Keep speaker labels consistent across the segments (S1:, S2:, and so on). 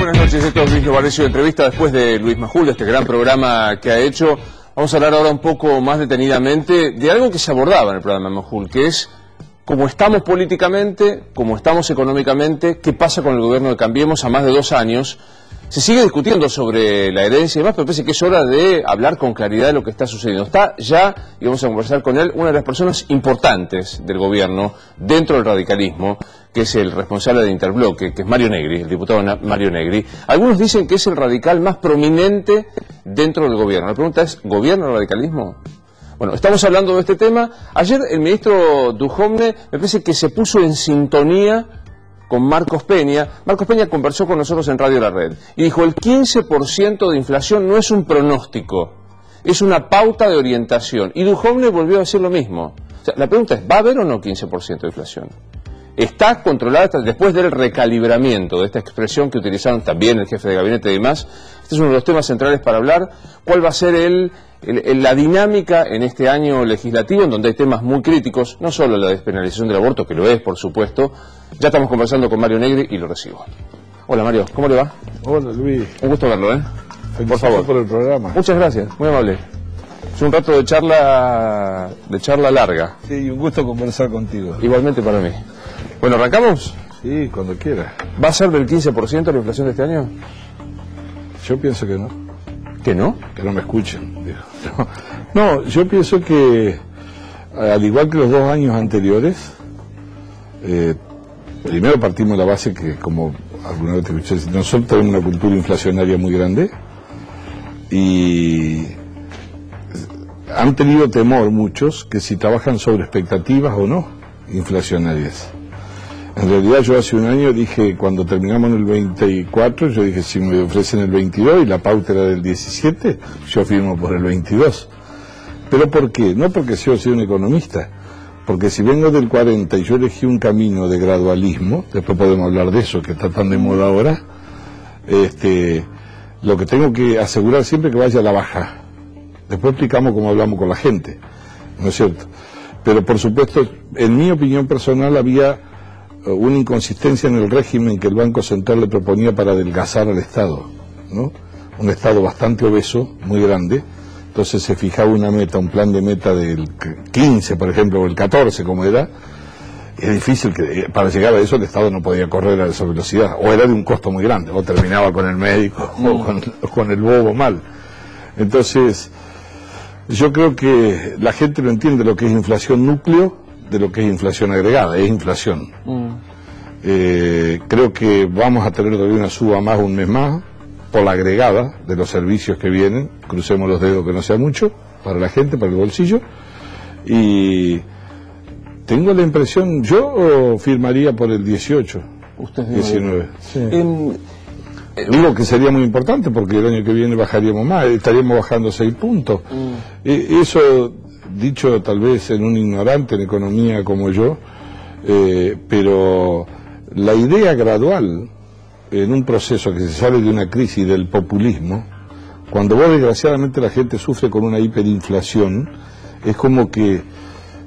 S1: buenas noches. Esto es Luis Novarecio de Entrevista después de Luis Majul, de este gran programa que ha hecho. Vamos a hablar ahora un poco más detenidamente de algo que se abordaba en el programa de Majul, que es cómo estamos políticamente, cómo estamos económicamente, qué pasa con el gobierno de Cambiemos a más de 2 años. Se sigue discutiendo sobre la herencia y demás, pero parece que es hora de hablar con claridad de lo que está sucediendo. Está ya, y vamos a conversar con él, una de las personas importantes del gobierno dentro del radicalismo, que es el responsable de Interbloque, que es Mario Negri, el diputado Mario Negri. Algunos dicen que es el radical más prominente dentro del gobierno. La pregunta es, ¿gobierna el radicalismo? Bueno, estamos hablando de este tema. Ayer el ministro Dujovne me parece que se puso en sintonía con Marcos Peña. Marcos Peña conversó con nosotros en Radio La Red y dijo: el 15% de inflación no es un pronóstico, es una pauta de orientación. Y Dujovne volvió a decir lo mismo. O sea, la pregunta es, ¿va a haber o no 15% de inflación? ¿Está controlada después del recalibramiento de esta expresión que utilizaron también el jefe de gabinete y demás? Este es uno de los temas centrales para hablar. ¿Cuál va a ser la dinámica en este año legislativo, en donde hay temas muy críticos, no solo la despenalización del aborto, que lo es, por supuesto? Ya estamos conversando con Mario Negri y lo recibo. Hola Mario, ¿cómo le va?
S2: Hola Luis.
S1: Un gusto verlo, ¿eh? Por favor.
S2: Por el programa.
S1: Muchas gracias, muy amable. Es un rato de charla larga.
S2: Sí, un gusto conversar contigo.
S1: Igualmente para mí. Bueno, ¿arrancamos?
S2: Sí, cuando quieras.
S1: ¿Va a ser del 15% la inflación de este año?
S2: Yo pienso que no.
S1: ¿Que no?
S2: Que no me escuchen. Digo. No, yo pienso que, al igual que los 2 años anteriores, primero partimos de la base que, como alguna vez te escuché, nosotros tenemos una cultura inflacionaria muy grande y han tenido temor muchos que si trabajan sobre expectativas o no inflacionarias. En realidad yo hace un año dije, cuando terminamos en el 24, yo dije, si me ofrecen el 22 y la pauta era del 17, yo firmo por el 22. ¿Pero por qué? No porque yo soy un economista, porque si vengo del 40 y yo elegí un camino de gradualismo, después podemos hablar de eso, que está tan de moda ahora, lo que tengo que asegurar siempre es que vaya a la baja. Después explicamos cómo hablamos con la gente, ¿no es cierto? Pero por supuesto, en mi opinión personal había una inconsistencia en el régimen que el Banco Central le proponía para adelgazar al Estado, ¿no? Un Estado bastante obeso, muy grande. Entonces se fijaba una meta, un plan de meta del 15, por ejemplo, o el 14, como era. Es difícil que para llegar a eso el Estado no podía correr a esa velocidad, o era de un costo muy grande, o terminaba con el médico, o con el bobo mal. Entonces, yo creo que la gente no entiende lo que es inflación núcleo de lo que es inflación agregada, es inflación. Creo que vamos a tener todavía una suba más, un mes más, por la agregada de los servicios que vienen. Crucemos los dedos que no sea mucho para la gente, para el bolsillo. Y tengo la impresión, yo firmaría por el 18,
S1: Usted
S2: 19. Sí. Digo que sería muy importante porque el año que viene bajaríamos más, estaríamos bajando 6 puntos. Eso, dicho tal vez en un ignorante en economía como yo, pero la idea gradual en un proceso que se sale de una crisis del populismo, cuando vos desgraciadamente la gente sufre con una hiperinflación, es como que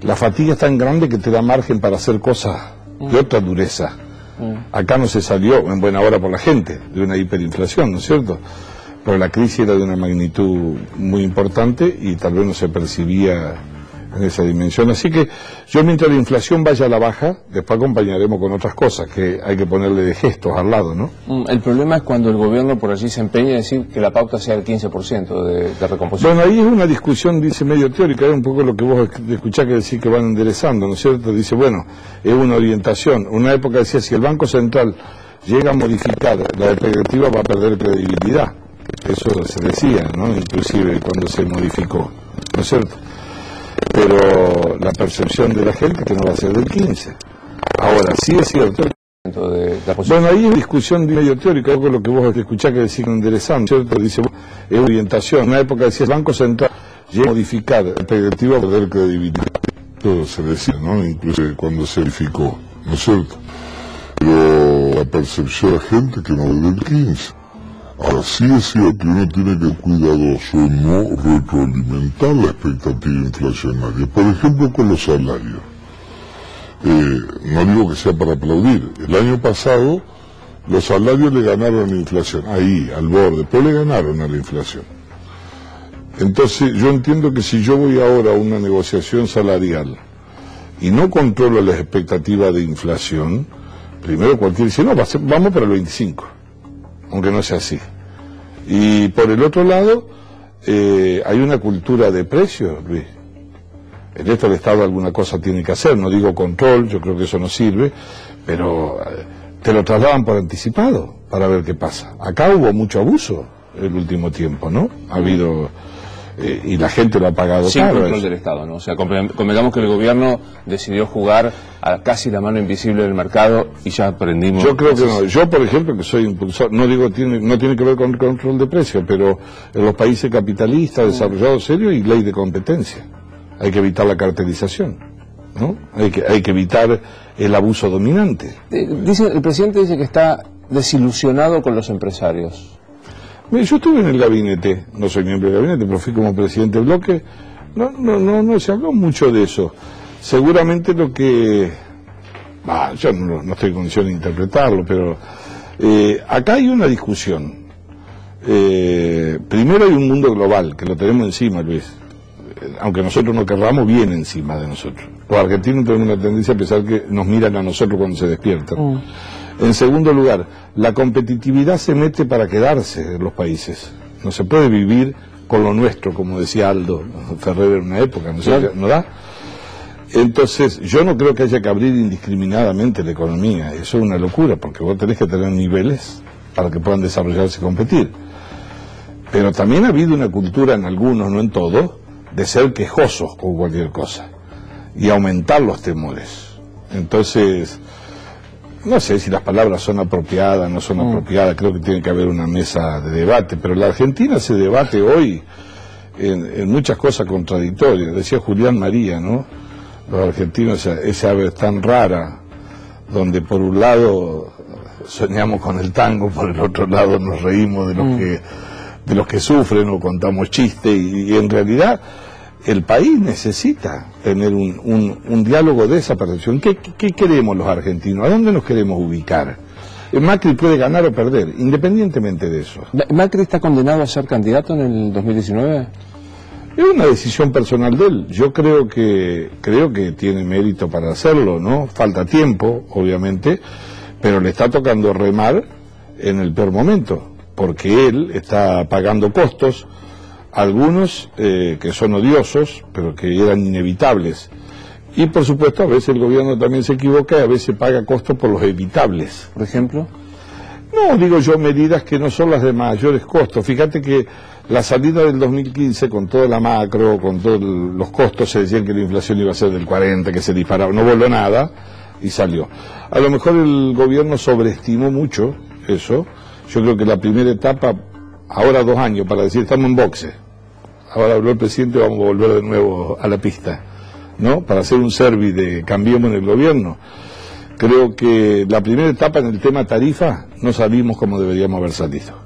S2: la fatiga es tan grande que te da margen para hacer cosas de otra dureza. Acá no se salió en buena hora por la gente de una hiperinflación, ¿no es cierto? Pero la crisis era de una magnitud muy importante y tal vez no se percibía en esa dimensión. Así que yo, mientras la inflación vaya a la baja, después acompañaremos con otras cosas que hay que ponerle de gestos al lado, ¿no?
S1: El problema es cuando el gobierno por allí se empeña en decir que la pauta sea el 15% de recomposición.
S2: Bueno, ahí es una discusión, dice, medio teórica, es un poco lo que vos escuchás que decir que van enderezando, ¿no es cierto? Dice, bueno, es una orientación. Una época decía, si el Banco Central llega a modificar la expectativa va a perder credibilidad. Eso se decía, ¿no? Inclusive cuando se modificó, ¿no es cierto? Pero la percepción de la gente que no va a ser del 15. Ahora, sí es cierto. Bueno, ahí es discusión medio teórica, algo lo que vos escuchás que decir enderezando, ¿cierto? Dice, es orientación. En una época decía, el Banco Central llega a modificar la expectativa va a perder credibilidad.
S3: Todo se decía, ¿no? Incluso cuando se verificó, ¿no es cierto? Pero la percepción de la gente que no es del 15. Ahora sí es cierto que uno tiene que ser cuidadoso en no retroalimentar la expectativa inflacionaria. Por ejemplo, con los salarios. No digo que sea para aplaudir. El año pasado Los salarios le ganaron a la inflación, ahí, al borde, pero le ganaron a la inflación. Entonces, yo entiendo que si yo voy ahora a una negociación salarial y no controlo las expectativas de inflación, primero cualquiera dice, no, vamos para el 25, aunque no sea así. Y por el otro lado, hay una cultura de precios, Luis. En esto el Estado alguna cosa tiene que hacer, no digo control, yo creo que eso no sirve, pero te lo trasladan por anticipado para ver qué pasa. Acá hubo mucho abuso el último tiempo, ¿no? Ha habido, y la gente lo ha pagado
S1: sin
S3: caro.
S1: Control del Estado, ¿no? O sea, convengamos que el gobierno decidió jugar a casi la mano invisible del mercado y ya aprendimos.
S2: Yo creo que no. Yo, por ejemplo, que soy impulsor, no digo no tiene que ver con el control de precios, pero en los países capitalistas desarrollados serios hay ley de competencia. Hay que evitar la cartelización, ¿no? Hay que evitar el abuso dominante.
S1: El presidente dice que está desilusionado con los empresarios.
S2: Mire, yo estuve en el gabinete, no soy miembro del gabinete, pero fui como presidente del bloque. No se habló mucho de eso. Seguramente lo que... yo no estoy en condición de interpretarlo, pero acá hay una discusión. Primero hay un mundo global, que lo tenemos encima, Luis. Aunque nosotros no querramos, viene encima de nosotros. Los argentinos tenemos una tendencia a pensar que nos miran a nosotros cuando se despiertan. En segundo lugar, la competitividad se mete para quedarse en los países. No se puede vivir con lo nuestro, como decía Aldo Ferrer en una época, ¿no da? Entonces, yo no creo que haya que abrir indiscriminadamente la economía. Eso es una locura, porque vos tenés que tener niveles para que puedan desarrollarse y competir. Pero también ha habido una cultura en algunos, no en todos, de ser quejosos con cualquier cosa y aumentar los temores. Entonces, no sé si las palabras son apropiadas, no son apropiadas, creo que tiene que haber una mesa de debate, pero la Argentina se debate hoy en muchas cosas contradictorias. Decía Julián María, ¿no? Los argentinos, esa ave tan rara, donde por un lado soñamos con el tango, por el otro lado nos reímos de los que sufren o contamos chistes, y en realidad el país necesita tener un diálogo de esa percepción. ¿Qué queremos los argentinos? ¿A dónde nos queremos ubicar? Macri puede ganar o perder, independientemente de eso.
S1: ¿Macri está condenado a ser candidato en el 2019?
S2: Es una decisión personal de él. Yo creo que tiene mérito para hacerlo, ¿no? Falta tiempo, obviamente, pero le está tocando remar en el peor momento, porque él está pagando costos, algunos que son odiosos, pero que eran inevitables. Y por supuesto a veces el gobierno también se equivoca y a veces paga costos por los evitables.
S1: ¿Por ejemplo?
S2: No, digo yo, medidas que no son las de mayores costos. Fíjate que la salida del 2015 con toda la macro, con todos los costos, se decían que la inflación iba a ser del 40, que se disparaba, no voló nada y salió. A lo mejor el gobierno sobreestimó mucho eso. Yo creo que la primera etapa, ahora 2 años, para decir, estamos en boxe. Ahora habló el presidente, vamos a volver de nuevo a la pista, ¿no? Para hacer un service de cambiemos en el gobierno. Creo que la primera etapa en el tema tarifa no salimos como deberíamos haber salido.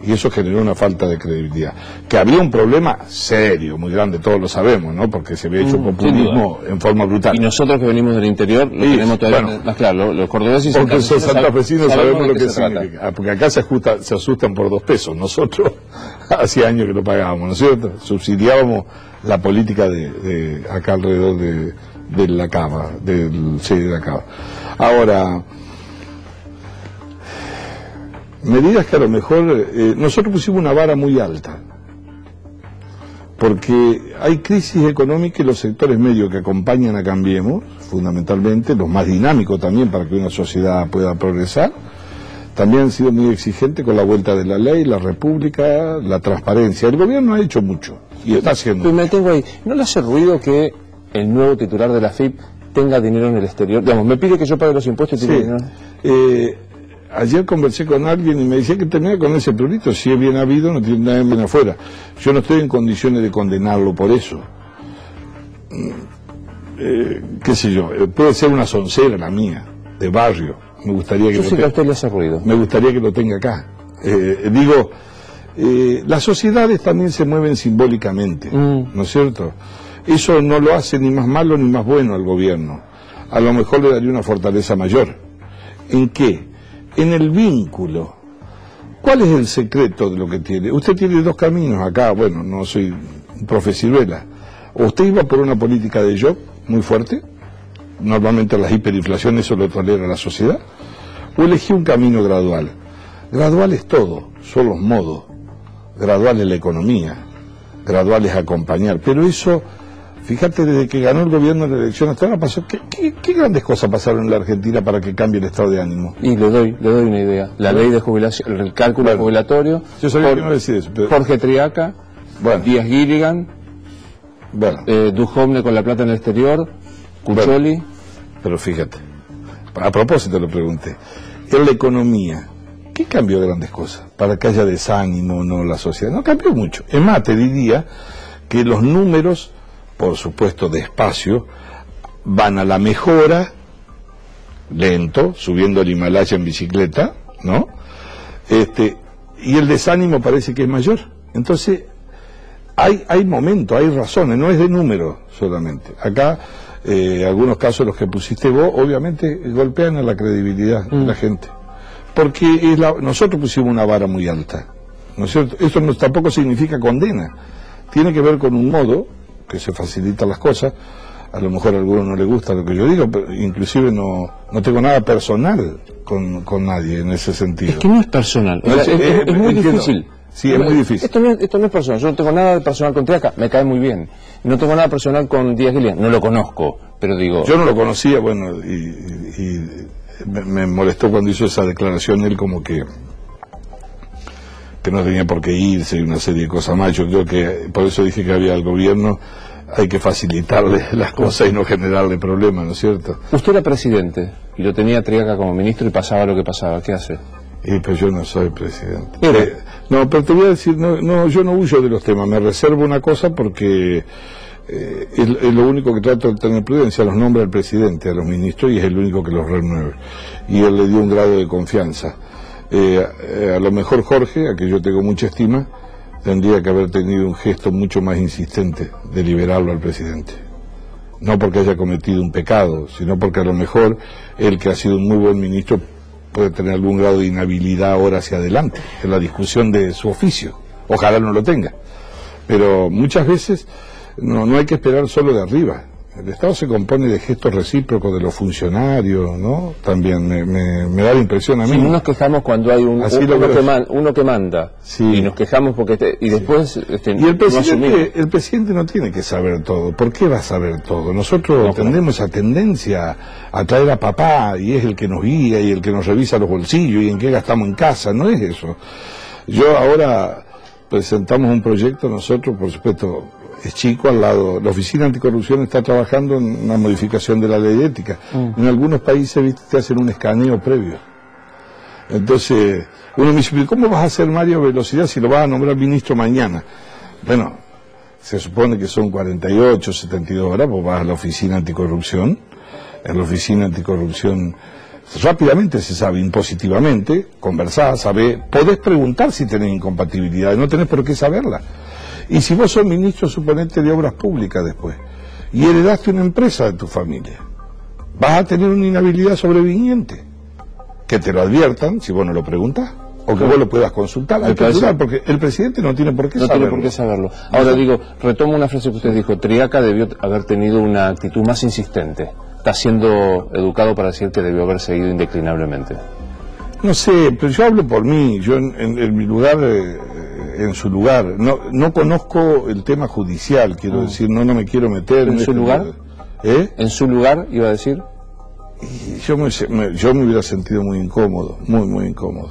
S2: Y eso generó una falta de credibilidad. Que había un problema serio, muy grande, todos lo sabemos, ¿no? Porque se había hecho populismo en forma brutal.
S1: Y nosotros que venimos del interior lo tenemos todavía más claro, los cordobeses y
S2: porque son santafesinos sabemos lo que significa. Porque acá se asustan por 2 pesos. Nosotros hacía años que lo pagábamos, ¿no es cierto? Subsidiábamos la política de acá alrededor de la cava, de la cava. Ahora, medidas que a lo mejor nosotros pusimos una vara muy alta, porque hay crisis económica y los sectores medios que acompañan a Cambiemos, fundamentalmente, los más dinámicos también para que una sociedad pueda progresar, también han sido muy exigentes con la vuelta de la ley, la república, la transparencia. El gobierno ha hecho mucho y está haciendo.
S1: Pues me tengo ahí. ¿No le hace ruido que el nuevo titular de la AFIP tenga dinero en el exterior? Digamos, me pide que yo pague los impuestos y tenga dinero.
S2: Ayer conversé con alguien y me decía que termina con ese prurito. Si es bien habido, no tiene nada bien afuera. Yo no estoy en condiciones de condenarlo por eso. Qué sé yo, puede ser una soncera la mía, de barrio. Me gustaría que
S1: yo sé que a usted le hace ruido.
S2: Me gustaría que lo tenga acá. Las sociedades también se mueven simbólicamente, ¿no es cierto? Eso no lo hace ni más malo ni más bueno al gobierno. A lo mejor le daría una fortaleza mayor. ¿En qué? en el vínculo. ¿Cuál es el secreto de lo que tiene? Usted tiene dos caminos acá, bueno, no soy un profe ciruela. O usted iba por una política de shock muy fuerte, normalmente las hiperinflaciones eso lo tolera la sociedad, o elegí un camino gradual. Gradual es todo, son los modos, gradual es la economía, gradual es acompañar, pero eso, fíjate, desde que ganó el gobierno en la elección hasta ahora pasó, ¿qué grandes cosas pasaron en la Argentina para que cambie el estado de ánimo?
S1: Y le doy una idea, la ley de jubilación, el cálculo jubilatorio,
S2: yo sabía que no decir eso, pero...
S1: Jorge Triaca, Díaz Gilligan, Duhovne con la plata en el exterior, Cuccioli.
S2: Pero fíjate, a propósito lo pregunté, en la economía, ¿qué cambió grandes cosas? Para que haya desánimo, no la sociedad, no cambió mucho. Es más, te diría que los números, por supuesto despacio, van a la mejora, lento, subiendo el Himalaya en bicicleta, ¿no? Y el desánimo parece que es mayor. Entonces, hay momentos, hay razones, no es de número solamente. Acá, algunos casos, los que pusiste vos, obviamente golpean a la credibilidad de la gente. Porque nosotros pusimos una vara muy alta, ¿no es cierto? Esto tampoco significa condena. Tiene que ver con un modo que se facilitan las cosas. A lo mejor a algunos no les gusta lo que yo digo, pero inclusive no tengo nada personal con nadie en ese sentido.
S1: Es que no es personal, es muy difícil.
S2: Sí, es muy difícil.
S1: Esto no es personal, yo no tengo nada de personal con Triaca, me cae muy bien. No tengo nada personal con Díaz Gilligan, no lo conozco, pero digo...
S2: Yo no lo conocía, bueno, y me molestó cuando hizo esa declaración él como que no tenía por qué irse y una serie de cosas más. Yo creo que, por eso dije que había al gobierno, hay que facilitarle las cosas y no generarle problemas, ¿no es cierto?
S1: Usted era presidente y lo tenía Triaca como ministro y pasaba lo que pasaba, ¿qué hace?
S2: Pues yo no soy presidente. No, pero te voy a decir, yo no huyo de los temas, me reservo una cosa porque es lo único que trato de tener prudencia, los nombra el presidente a los ministros y es el único que los renueve. Y él le dio un grado de confianza. A lo mejor Jorge, a que yo tengo mucha estima, tendría que haber tenido un gesto mucho más insistente de liberarlo al presidente. No porque haya cometido un pecado, sino porque a lo mejor él, que ha sido un muy buen ministro, puede tener algún grado de inhabilidad ahora hacia adelante en la discusión de su oficio. Ojalá no lo tenga. Pero muchas veces no hay que esperar solo de arriba. El Estado se compone de gestos recíprocos de los funcionarios, ¿no? También me da la impresión a mí.
S1: Sí, no nos quejamos cuando hay uno que manda,
S2: sí.
S1: Y nos quejamos porque y después
S2: y el presidente no tiene que saber todo. ¿Por qué va a saber todo? Nosotros tenemos esa tendencia a traer a papá y es el que nos guía y el que nos revisa los bolsillos y en qué gastamos en casa. No es eso. Yo ahora presentamos un proyecto, nosotros, por supuesto, es chico al lado. La Oficina Anticorrupción está trabajando en una modificación de la ley de ética. En algunos países, viste, te hacen un escaneo previo. Entonces, uno me dice, ¿cómo vas a hacer Mario Velocidad si lo vas a nombrar ministro mañana? Bueno, se supone que son 48, 72 horas, pues vas a la Oficina Anticorrupción. En la Oficina Anticorrupción rápidamente se sabe, impositivamente, conversás, sabés, podés preguntar si tenés incompatibilidades, no tenés por qué saberla. Y si vos sos ministro, suponete, de obras públicas después, y heredaste una empresa de tu familia, vas a tener una inhabilidad sobreviniente. Que te lo adviertan, si vos no lo preguntás, o que vos lo puedas consultar, porque el presidente no tiene por qué saberlo.
S1: No tiene por qué saberlo. Ahora digo, retomo una frase que usted dijo, Triaca debió haber tenido una actitud más insistente. Está siendo educado para decir que debió haber seguido indeclinablemente.
S2: No sé, pero yo hablo por mí, yo en mi lugar... en su lugar, no conozco el tema judicial, quiero decir, no me quiero meter
S1: en su lugar. ¿En su lugar, iba a decir?
S2: Y yo me hubiera sentido muy incómodo, muy incómodo.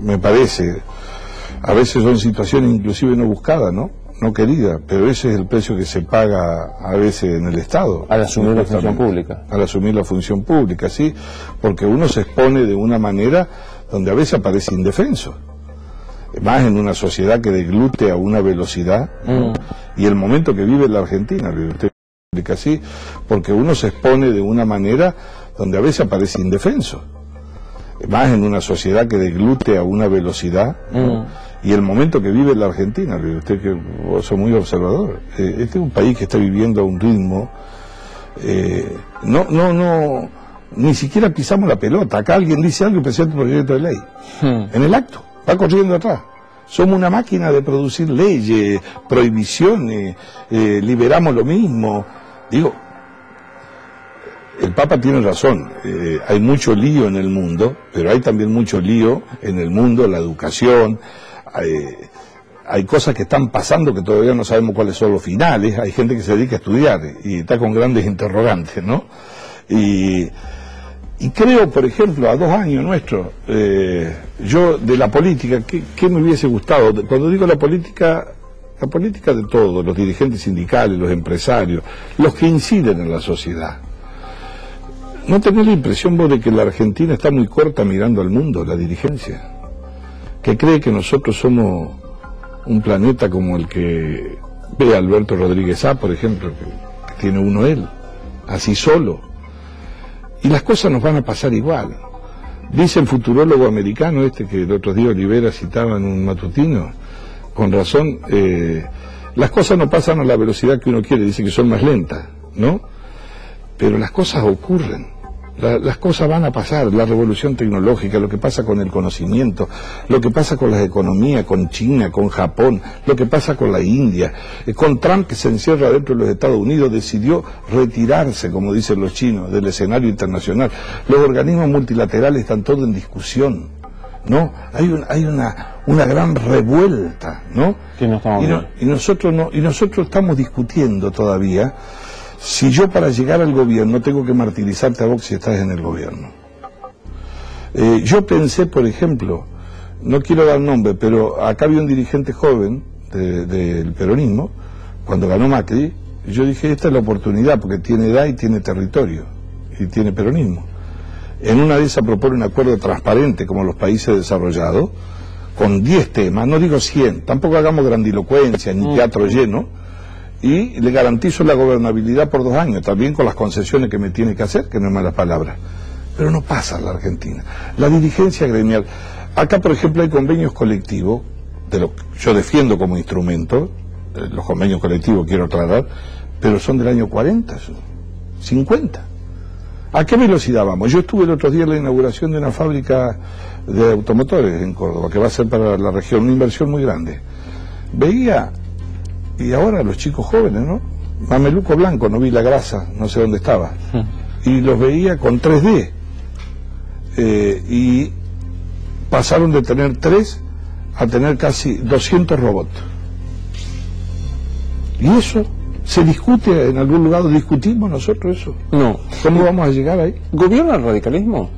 S2: Me parece, a veces son situaciones inclusive no buscadas, no queridas, pero ese es el precio que se paga a veces en el Estado.
S1: Al asumir la función pública.
S2: Al asumir la función pública, sí, porque uno se expone de una manera donde a veces aparece indefenso. Más en una sociedad que deglute a una velocidad, y el momento que vive la Argentina, usted explica así, porque uno se expone de una manera donde a veces aparece indefenso. Más en una sociedad que deglute a una velocidad, y el momento que vive la Argentina, usted que vos sos muy observador, este es un país que está viviendo a un ritmo, ni siquiera pisamos la pelota. Acá alguien dice algo y presenta un proyecto de ley. En el acto, va corriendo atrás. Somos una máquina de producir leyes, prohibiciones, liberamos lo mismo. Digo, el Papa tiene razón, hay mucho lío en el mundo, pero hay también mucho lío en el mundo, en la educación, hay cosas que están pasando que todavía no sabemos cuáles son los finales, hay gente que se dedica a estudiar y está con grandes interrogantes, ¿no? Y creo, por ejemplo, a 2 años nuestros, yo de la política, ¿qué me hubiese gustado? Cuando digo la política de todos, los dirigentes sindicales, los empresarios, los que inciden en la sociedad. ¿No tenés la impresión vos de que la Argentina está muy corta mirando al mundo, la dirigencia? Que cree que nosotros somos un planeta como el que ve a Alberto Rodríguez A, por ejemplo, que tiene uno él, así solo. Y las cosas nos van a pasar igual. Dice el futurólogo americano que el otro día Olivera citaba en un matutino, con razón, las cosas no pasan a la velocidad que uno quiere, dice que son más lentas, ¿no? Pero las cosas ocurren. Las cosas van a pasar, la revolución tecnológica, lo que pasa con el conocimiento, lo que pasa con las economías, con China, con Japón, lo que pasa con la India, con Trump, que se encierra dentro de los Estados Unidos, decidió retirarse, como dicen los chinos, del escenario internacional. Los organismos multilaterales están todos en discusión, ¿no? Hay una gran revuelta, ¿no?
S1: Que no estamos
S2: y nosotros estamos discutiendo todavía si yo para llegar al gobierno tengo que martirizarte a vos si estás en el gobierno. Yo pensé, por ejemplo, no quiero dar nombre, pero acá había un dirigente joven del peronismo, cuando ganó Macri, yo dije, esta es la oportunidad, porque tiene edad y tiene territorio, y tiene peronismo. En una de esas propone un acuerdo transparente, como los países desarrollados, con 10 temas, no digo 100, tampoco hagamos grandilocuencia, ni teatro lleno, y le garantizo la gobernabilidad por 2 años, también con las concesiones que me tiene que hacer, que no es mala palabra. Pero no pasa en la Argentina. La dirigencia gremial, acá por ejemplo hay convenios colectivos, de lo que yo defiendo como instrumento, los convenios colectivos quiero aclarar, pero son del año 40, 50. ¿A qué velocidad vamos? Yo estuve el otro día en la inauguración de una fábrica de automotores en Córdoba, que va a ser para la región, una inversión muy grande. Veía... Y ahora los chicos jóvenes, ¿no? Mameluco blanco, no vi la grasa, no sé dónde estaba. Y los veía con 3D. Y pasaron de tener 3 a tener casi 200 robots. ¿Y eso se discute en algún lugar? ¿Discutimos nosotros eso?
S1: No.
S2: ¿Cómo vamos a llegar ahí?
S1: ¿Gobierna el radicalismo?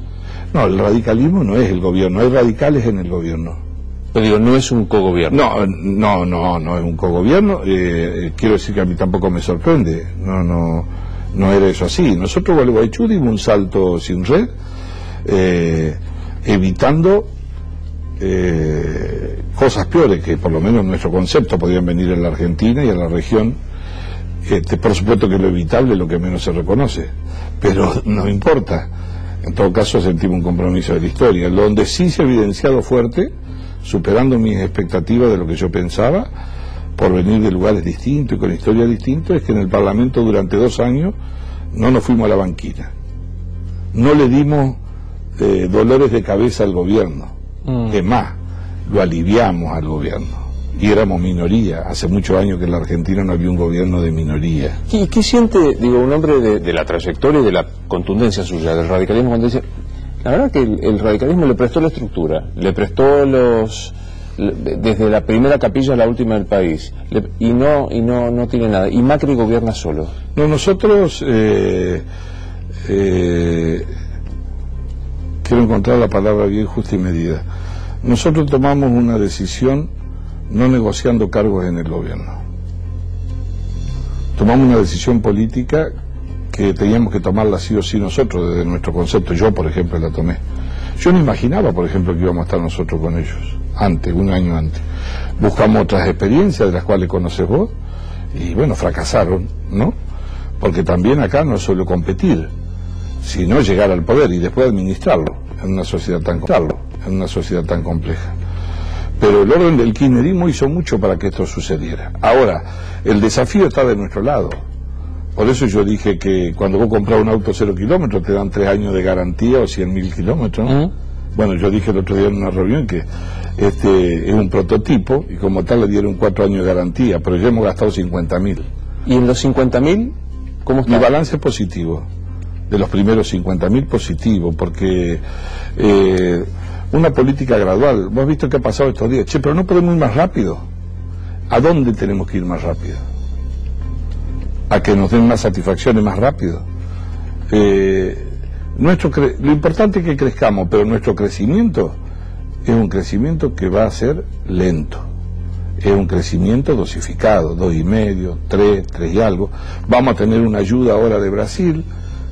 S2: No, el radicalismo no es el gobierno, hay radicales en el gobierno.
S1: Pero digo, no es un cogobierno.
S2: No es un cogobierno. Quiero decir que a mí tampoco me sorprende. No era eso así. Nosotros, Gualeguaychú, dimos un salto sin red, evitando cosas peores que por lo menos en nuestro concepto podían venir en la Argentina y en la región. Por supuesto que lo evitable es lo que menos se reconoce, pero no importa. En todo caso sentimos un compromiso de la historia, donde sí se ha evidenciado fuerte, superando mis expectativas de lo que yo pensaba, por venir de lugares distintos y con historias distintas, es que en el Parlamento durante 2 años no nos fuimos a la banquina, no le dimos dolores de cabeza al gobierno, es más, lo aliviamos al gobierno, y éramos minoría. Hace muchos años que en la Argentina no había un gobierno de minoría.
S1: ¿Y qué siente, digo, un hombre de la trayectoria y de la contundencia suya del radicalismo, cuando dice... La verdad que el radicalismo le prestó la estructura, le prestó desde la primera capilla a la última del país, y no tiene nada, y Macri gobierna solo.
S2: No, nosotros, quiero encontrar la palabra bien justa y medida, nosotros tomamos una decisión no negociando cargos en el gobierno. Tomamos una decisión política que teníamos que tomarla sí o sí nosotros, desde nuestro concepto. Yo, por ejemplo, la tomé. Yo no imaginaba, por ejemplo, que íbamos a estar nosotros con ellos, un año antes. Buscamos otras experiencias de las cuales conoces vos, y bueno, fracasaron, ¿no? Porque también acá no es solo competir, sino llegar al poder y después administrarlo en una sociedad tan compleja. Pero el orden del kirchnerismo hizo mucho para que esto sucediera. Ahora, el desafío está de nuestro lado. Por eso yo dije que cuando vos compras un auto 0 kilómetros te dan 3 años de garantía o 100.000 kilómetros, ¿no? Bueno, yo dije el otro día en una reunión que este es un prototipo y como tal le dieron 4 años de garantía, pero ya hemos gastado 50.000.
S1: ¿Y en los 50.000 cómo está?
S2: Mi balance es positivo, de los primeros 50.000 positivo, porque una política gradual. Vos has visto qué ha pasado estos días. Che, pero no podemos ir más rápido. ¿A dónde tenemos que ir más rápido? A que nos den más satisfacciones más rápido. Lo importante es que crezcamos, pero nuestro crecimiento es un crecimiento que va a ser lento. Es un crecimiento dosificado, 2,5, 3 y algo. Vamos a tener una ayuda ahora de Brasil,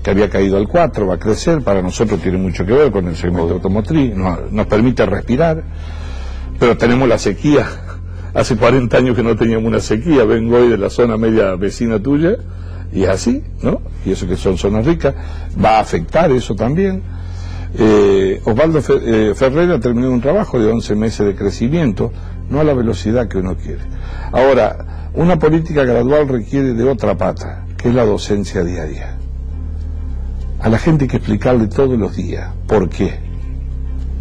S2: que había caído al 4, va a crecer, para nosotros tiene mucho que ver con el segmento automotriz, nos permite respirar, pero tenemos la sequía. Hace 40 años que no teníamos una sequía, vengo hoy de la zona media vecina tuya, y es así, ¿no? Y eso que son zonas ricas, va a afectar eso también. Osvaldo Ferreira terminó un trabajo de 11 meses de crecimiento, no a la velocidad que uno quiere. Ahora, una política gradual requiere de otra pata, que es la docencia diaria. A la gente hay que explicarle todos los días por qué,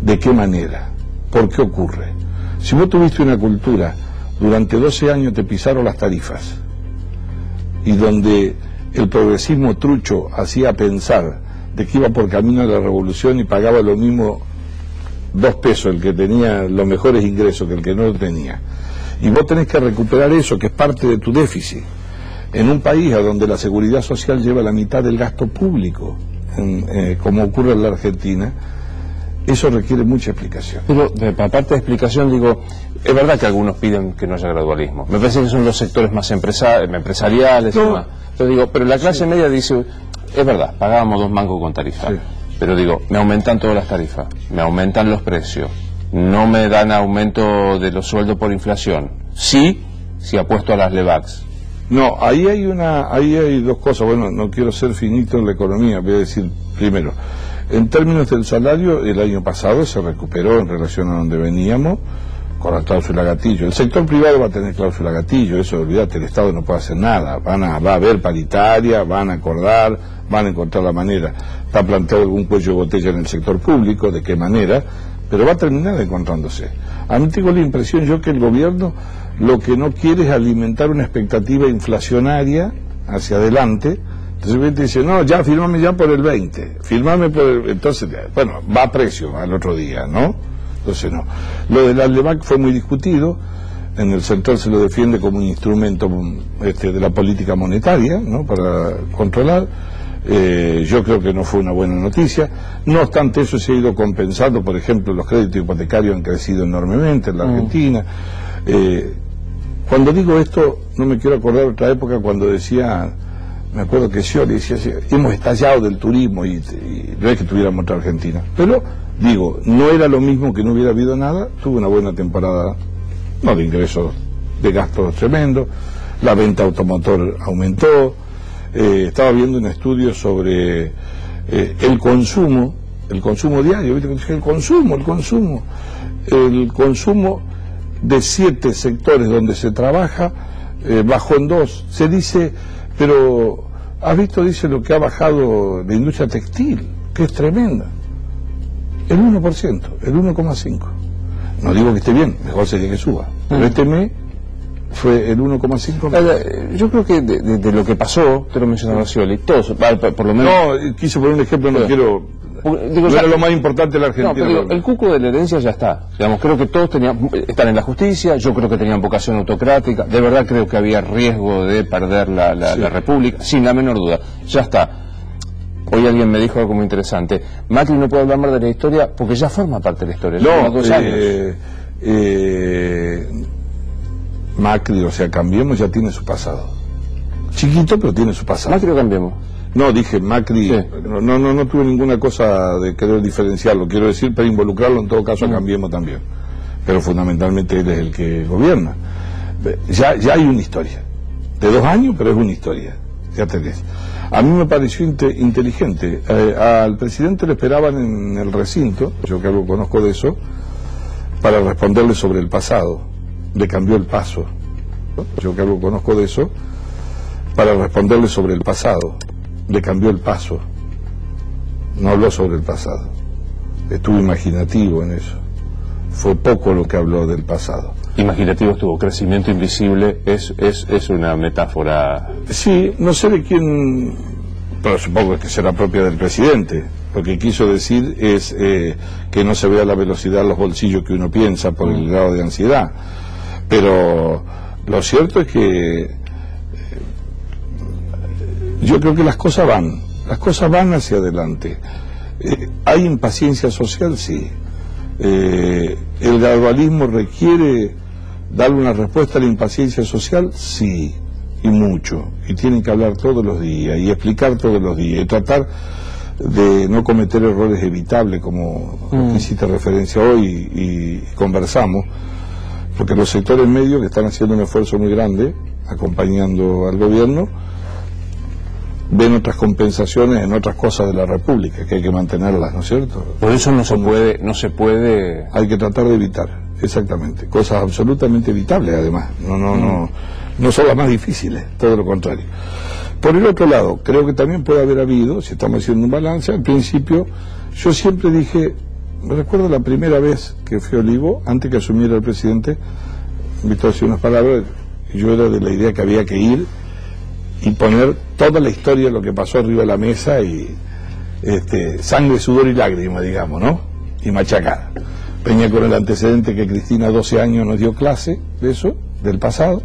S2: de qué manera, por qué ocurre. Si vos tuviste una cultura, durante 12 años te pisaron las tarifas, y donde el progresismo trucho hacía pensar de que iba por camino de la revolución y pagaba lo mismo 2 pesos el que tenía los mejores ingresos que el que no lo tenía. Y vos tenés que recuperar eso, que es parte de tu déficit. En un país a donde la seguridad social lleva la mitad del gasto público, como ocurre en la Argentina, eso requiere mucha explicación.
S1: Pero, aparte de explicación, digo, es verdad que algunos piden que no haya gradualismo. Me parece que son los sectores más empresariales y demás. Pero la clase media dice, es verdad, pagábamos 2 mangos con tarifa. Sí. Pero digo, me aumentan todas las tarifas, me aumentan los precios, no me dan aumento de los sueldos por inflación. Sí, si apuesto a las LEVAX.
S2: No, ahí hay 2 cosas. Bueno, no quiero ser finito en la economía, voy a decir primero. En términos del salario, el año pasado se recuperó en relación a donde veníamos con la cláusula gatillo. El sector privado va a tener cláusula gatillo, eso olvídate, el Estado no puede hacer nada. Va a haber paritaria, van a acordar, van a encontrar la manera. Está planteado algún cuello de botella en el sector público, de qué manera, pero va a terminar encontrándose. A mí tengo la impresión yo que el gobierno lo que no quiere es alimentar una expectativa inflacionaria hacia adelante. Entonces te dice, no, ya, firmame ya por el 20, firmame por el... Entonces, bueno, va a precio al otro día, ¿no? Entonces no. Lo de la LEVAC fue muy discutido, en el sector se lo defiende como un instrumento de la política monetaria, ¿no? Para controlar. Yo creo que no fue una buena noticia. No obstante, eso se ha ido compensando. Por ejemplo, los créditos hipotecarios han crecido enormemente en la Argentina. Cuando digo esto, no me quiero acordar de otra época cuando decía... Me acuerdo que yo le decía, hemos estallado del turismo y no es que tuviéramos otra Argentina. Pero, digo, no era lo mismo que no hubiera habido nada. Tuvo una buena temporada, no de ingresos, de gastos tremendos. La venta automotor aumentó. Estaba viendo un estudio sobre el consumo diario. ¿Viste? El consumo de 7 sectores donde se trabaja bajó en 2. Se dice... Pero, ¿has visto, dice, lo que ha bajado la industria textil? Que es tremenda. El 1%, el 1,5%. No digo que esté bien, mejor sería que suba. Pero este mes fue el 1,5%.
S1: Yo creo que de lo que pasó, te lo mencionaba Scioli, todos, por lo menos...
S2: No, quise poner un ejemplo, no quiero... Digo, no era lo más importante de la Argentina.
S1: No, pero el cuco de la herencia ya está. Digamos, creo que todos están en la justicia, yo creo que tenían vocación autocrática, de verdad creo que había riesgo de perder la República, sin la menor duda. Ya está. Hoy alguien me dijo algo muy interesante. Macri no puede hablar más de la historia porque ya forma parte de la historia.
S2: No, 2 años. Macri, o sea, Cambiemos ya tiene su pasado. Chiquito, pero tiene su pasado.
S1: Macri o Cambiemos.
S2: No, dije Macri, sí. No tuve ninguna cosa de querer diferenciarlo, quiero decir, para involucrarlo en todo caso a Cambiemos también. Pero fundamentalmente él es el que gobierna. Ya hay una historia, de 2 años, pero es una historia, ya tenés. A mí me pareció inteligente. Al presidente le esperaban en el recinto, yo que algo conozco de eso, para responderle sobre el pasado. Le cambió el paso, yo que algo conozco de eso, para responderle sobre el pasado. Le cambió el paso. No habló sobre el pasado. Estuvo imaginativo en eso. Fue poco lo que habló del pasado.
S1: Imaginativo estuvo, crecimiento invisible, es una metáfora.
S2: Sí, no sé de quién, pero supongo que será propia del presidente. Lo que quiso decir es que no se vea la velocidad en los bolsillos que uno piensa por el grado de ansiedad. Pero lo cierto es que yo creo que las cosas van hacia adelante. ¿Hay impaciencia social? Sí. ¿El gradualismo requiere darle una respuesta a la impaciencia social? Sí, y mucho. Y tienen que hablar todos los días, y explicar todos los días, y tratar de no cometer errores evitables, como hiciste referencia hoy y conversamos, porque los sectores medios, que están haciendo un esfuerzo muy grande, acompañando al gobierno, ven otras compensaciones en otras cosas de la República, que hay que mantenerlas, ¿no es cierto?
S1: Por eso no se puede...
S2: Hay que tratar de evitar, exactamente, cosas absolutamente evitables además, no son las más difíciles, todo lo contrario. Por el otro lado, creo que también puede haber habido, si estamos haciendo un balance, al principio yo siempre dije, me recuerdo la primera vez que fui a Olivo, antes que asumiera el presidente, me invitó a decir unas palabras, y yo era de la idea que había que ir y poner toda la historia de lo que pasó arriba de la mesa y sangre, sudor y lágrimas, digamos, ¿no? Y machacar. Venía con el antecedente que Cristina 12 años nos dio clase de eso, del pasado,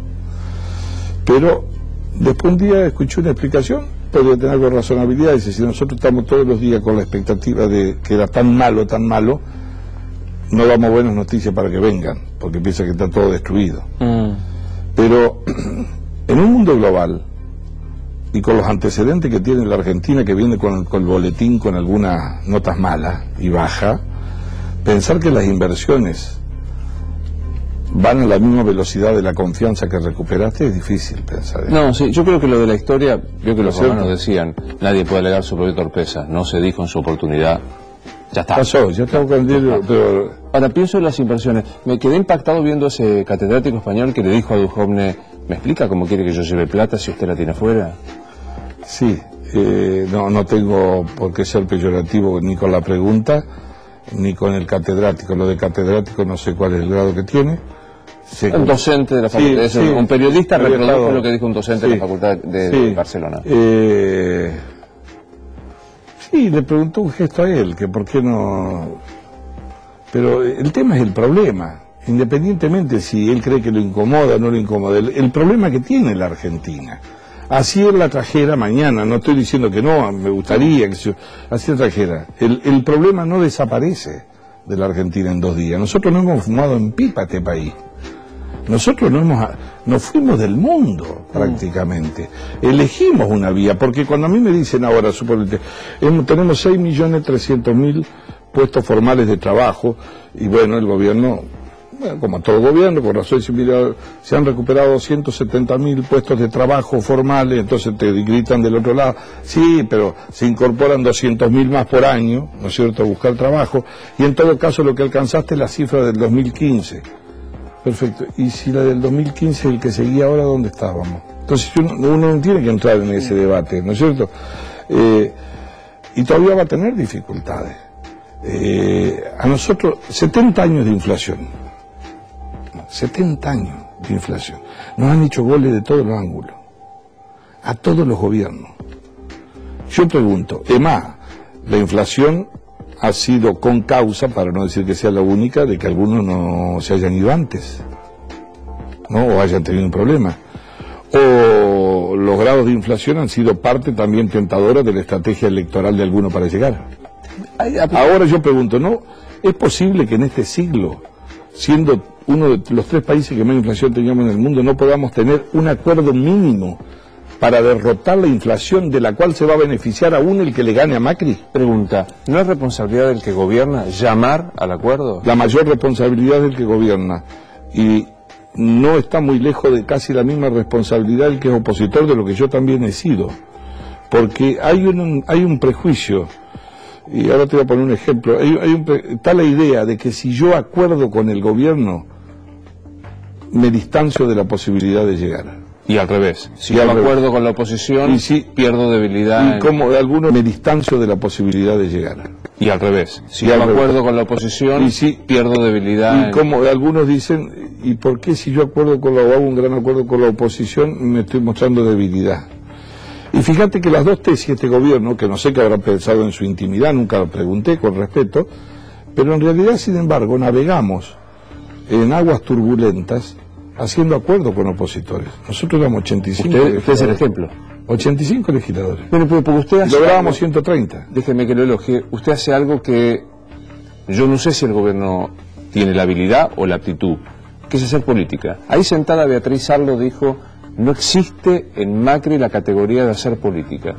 S2: pero después un día escuché una explicación, podría tener algo de razonabilidad, dice, si nosotros estamos todos los días con la expectativa de que era tan malo, no damos buenas noticias para que vengan, porque piensa que está todo destruido. Pero en un mundo global, y con los antecedentes que tiene la Argentina, que viene con el boletín con algunas notas malas y bajas, pensar que las inversiones van a la misma velocidad de la confianza que recuperaste es difícil pensar.
S1: No, sí, yo creo que lo de la historia, vio que los romanos decían, nadie puede alegar su propia torpeza, no se dijo en su oportunidad, ya está.
S2: Pasó, ya está comprendido, pero...
S1: Ahora pienso en las inversiones, me quedé impactado viendo ese catedrático español que le dijo a Duhovne, ¿me explica cómo quiere que yo lleve plata si usted la tiene afuera?
S2: Sí, no tengo por qué ser peyorativo ni con la pregunta, ni con el catedrático. Lo de catedrático no sé cuál es el grado que tiene.
S1: Un docente de la facultad, sí, un periodista reprodujo lo que dijo un docente de la facultad de Barcelona.
S2: Sí, le preguntó un gesto a él, que por qué no... Pero el tema es el problema, independientemente si él cree que lo incomoda o no lo incomoda, el problema que tiene la Argentina. Así él la trajera mañana, no estoy diciendo que no, me gustaría que así la trajera. El problema no desaparece de la Argentina en 2 días. Nosotros no hemos fumado en pipa este país. Nosotros nos fuimos del mundo prácticamente. Elegimos una vía, porque cuando a mí me dicen ahora, suponete, tenemos 6.300.000 puestos formales de trabajo, y bueno, el gobierno, bueno, como todo gobierno, por razón se han recuperado 270.000 puestos de trabajo formales, entonces te gritan del otro lado, sí, pero se incorporan 200.000 más por año, ¿no es cierto?, a buscar trabajo, y en todo caso lo que alcanzaste es la cifra del 2015. Perfecto, y si la del 2015 el que seguía ahora, ¿dónde estábamos? Entonces uno no tiene que entrar en ese debate, ¿no es cierto? Y todavía va a tener dificultades. A nosotros, 70 años de inflación. 70 años de inflación. Nos han hecho goles de todos los ángulos. A todos los gobiernos. Yo pregunto, además, la inflación ha sido con causa, para no decir que sea la única, de que algunos no se hayan ido antes, ¿no? O hayan tenido un problema. O los grados de inflación han sido parte también tentadora de la estrategia electoral de algunos para llegar. Ahora yo pregunto, ¿no? ¿Es posible que en este siglo, siendo uno de los 3 países que más inflación teníamos en el mundo, no podamos tener un acuerdo mínimo para derrotar la inflación de la cual se va a beneficiar aún el que le gane a Macri?
S1: Pregunta, ¿no es responsabilidad del que gobierna llamar al acuerdo?
S2: La mayor responsabilidad del que gobierna, y no está muy lejos de casi la misma responsabilidad del que es opositor, de lo que yo también he sido, porque hay un prejuicio, y ahora te voy a poner un ejemplo, está la idea de que si yo acuerdo con el gobierno, me distancio de la posibilidad de llegar.
S1: Y al revés, si
S2: Y
S1: yo
S2: al
S1: me
S2: revés.
S1: acuerdo con la oposición,
S2: Y sí.
S1: pierdo debilidad.
S2: Y como de algunos me distancio de la posibilidad de llegar.
S1: Y al revés, si
S2: Y
S1: yo
S2: al
S1: me
S2: revés.
S1: acuerdo con la oposición,
S2: Y sí.
S1: pierdo debilidad.
S2: Y como algunos dicen, ¿y por qué si yo acuerdo con hago un gran acuerdo con la oposición me estoy mostrando debilidad? Y fíjate que las dos tesis de este gobierno, que no sé qué habrán pensado en su intimidad, nunca lo pregunté con respeto, pero en realidad, sin embargo, navegamos en aguas turbulentas haciendo acuerdo con opositores. Nosotros éramos 85
S1: Usted es el ejemplo.
S2: 85 legisladores.
S1: Pero porque usted hace
S2: Lográbamos
S1: algo-
S2: 130.
S1: Déjeme que lo elogie. Usted hace algo que yo no sé si el gobierno tiene la habilidad o la aptitud, que es hacer política. Ahí sentada Beatriz Arlo dijo, no existe en Macri la categoría de hacer política.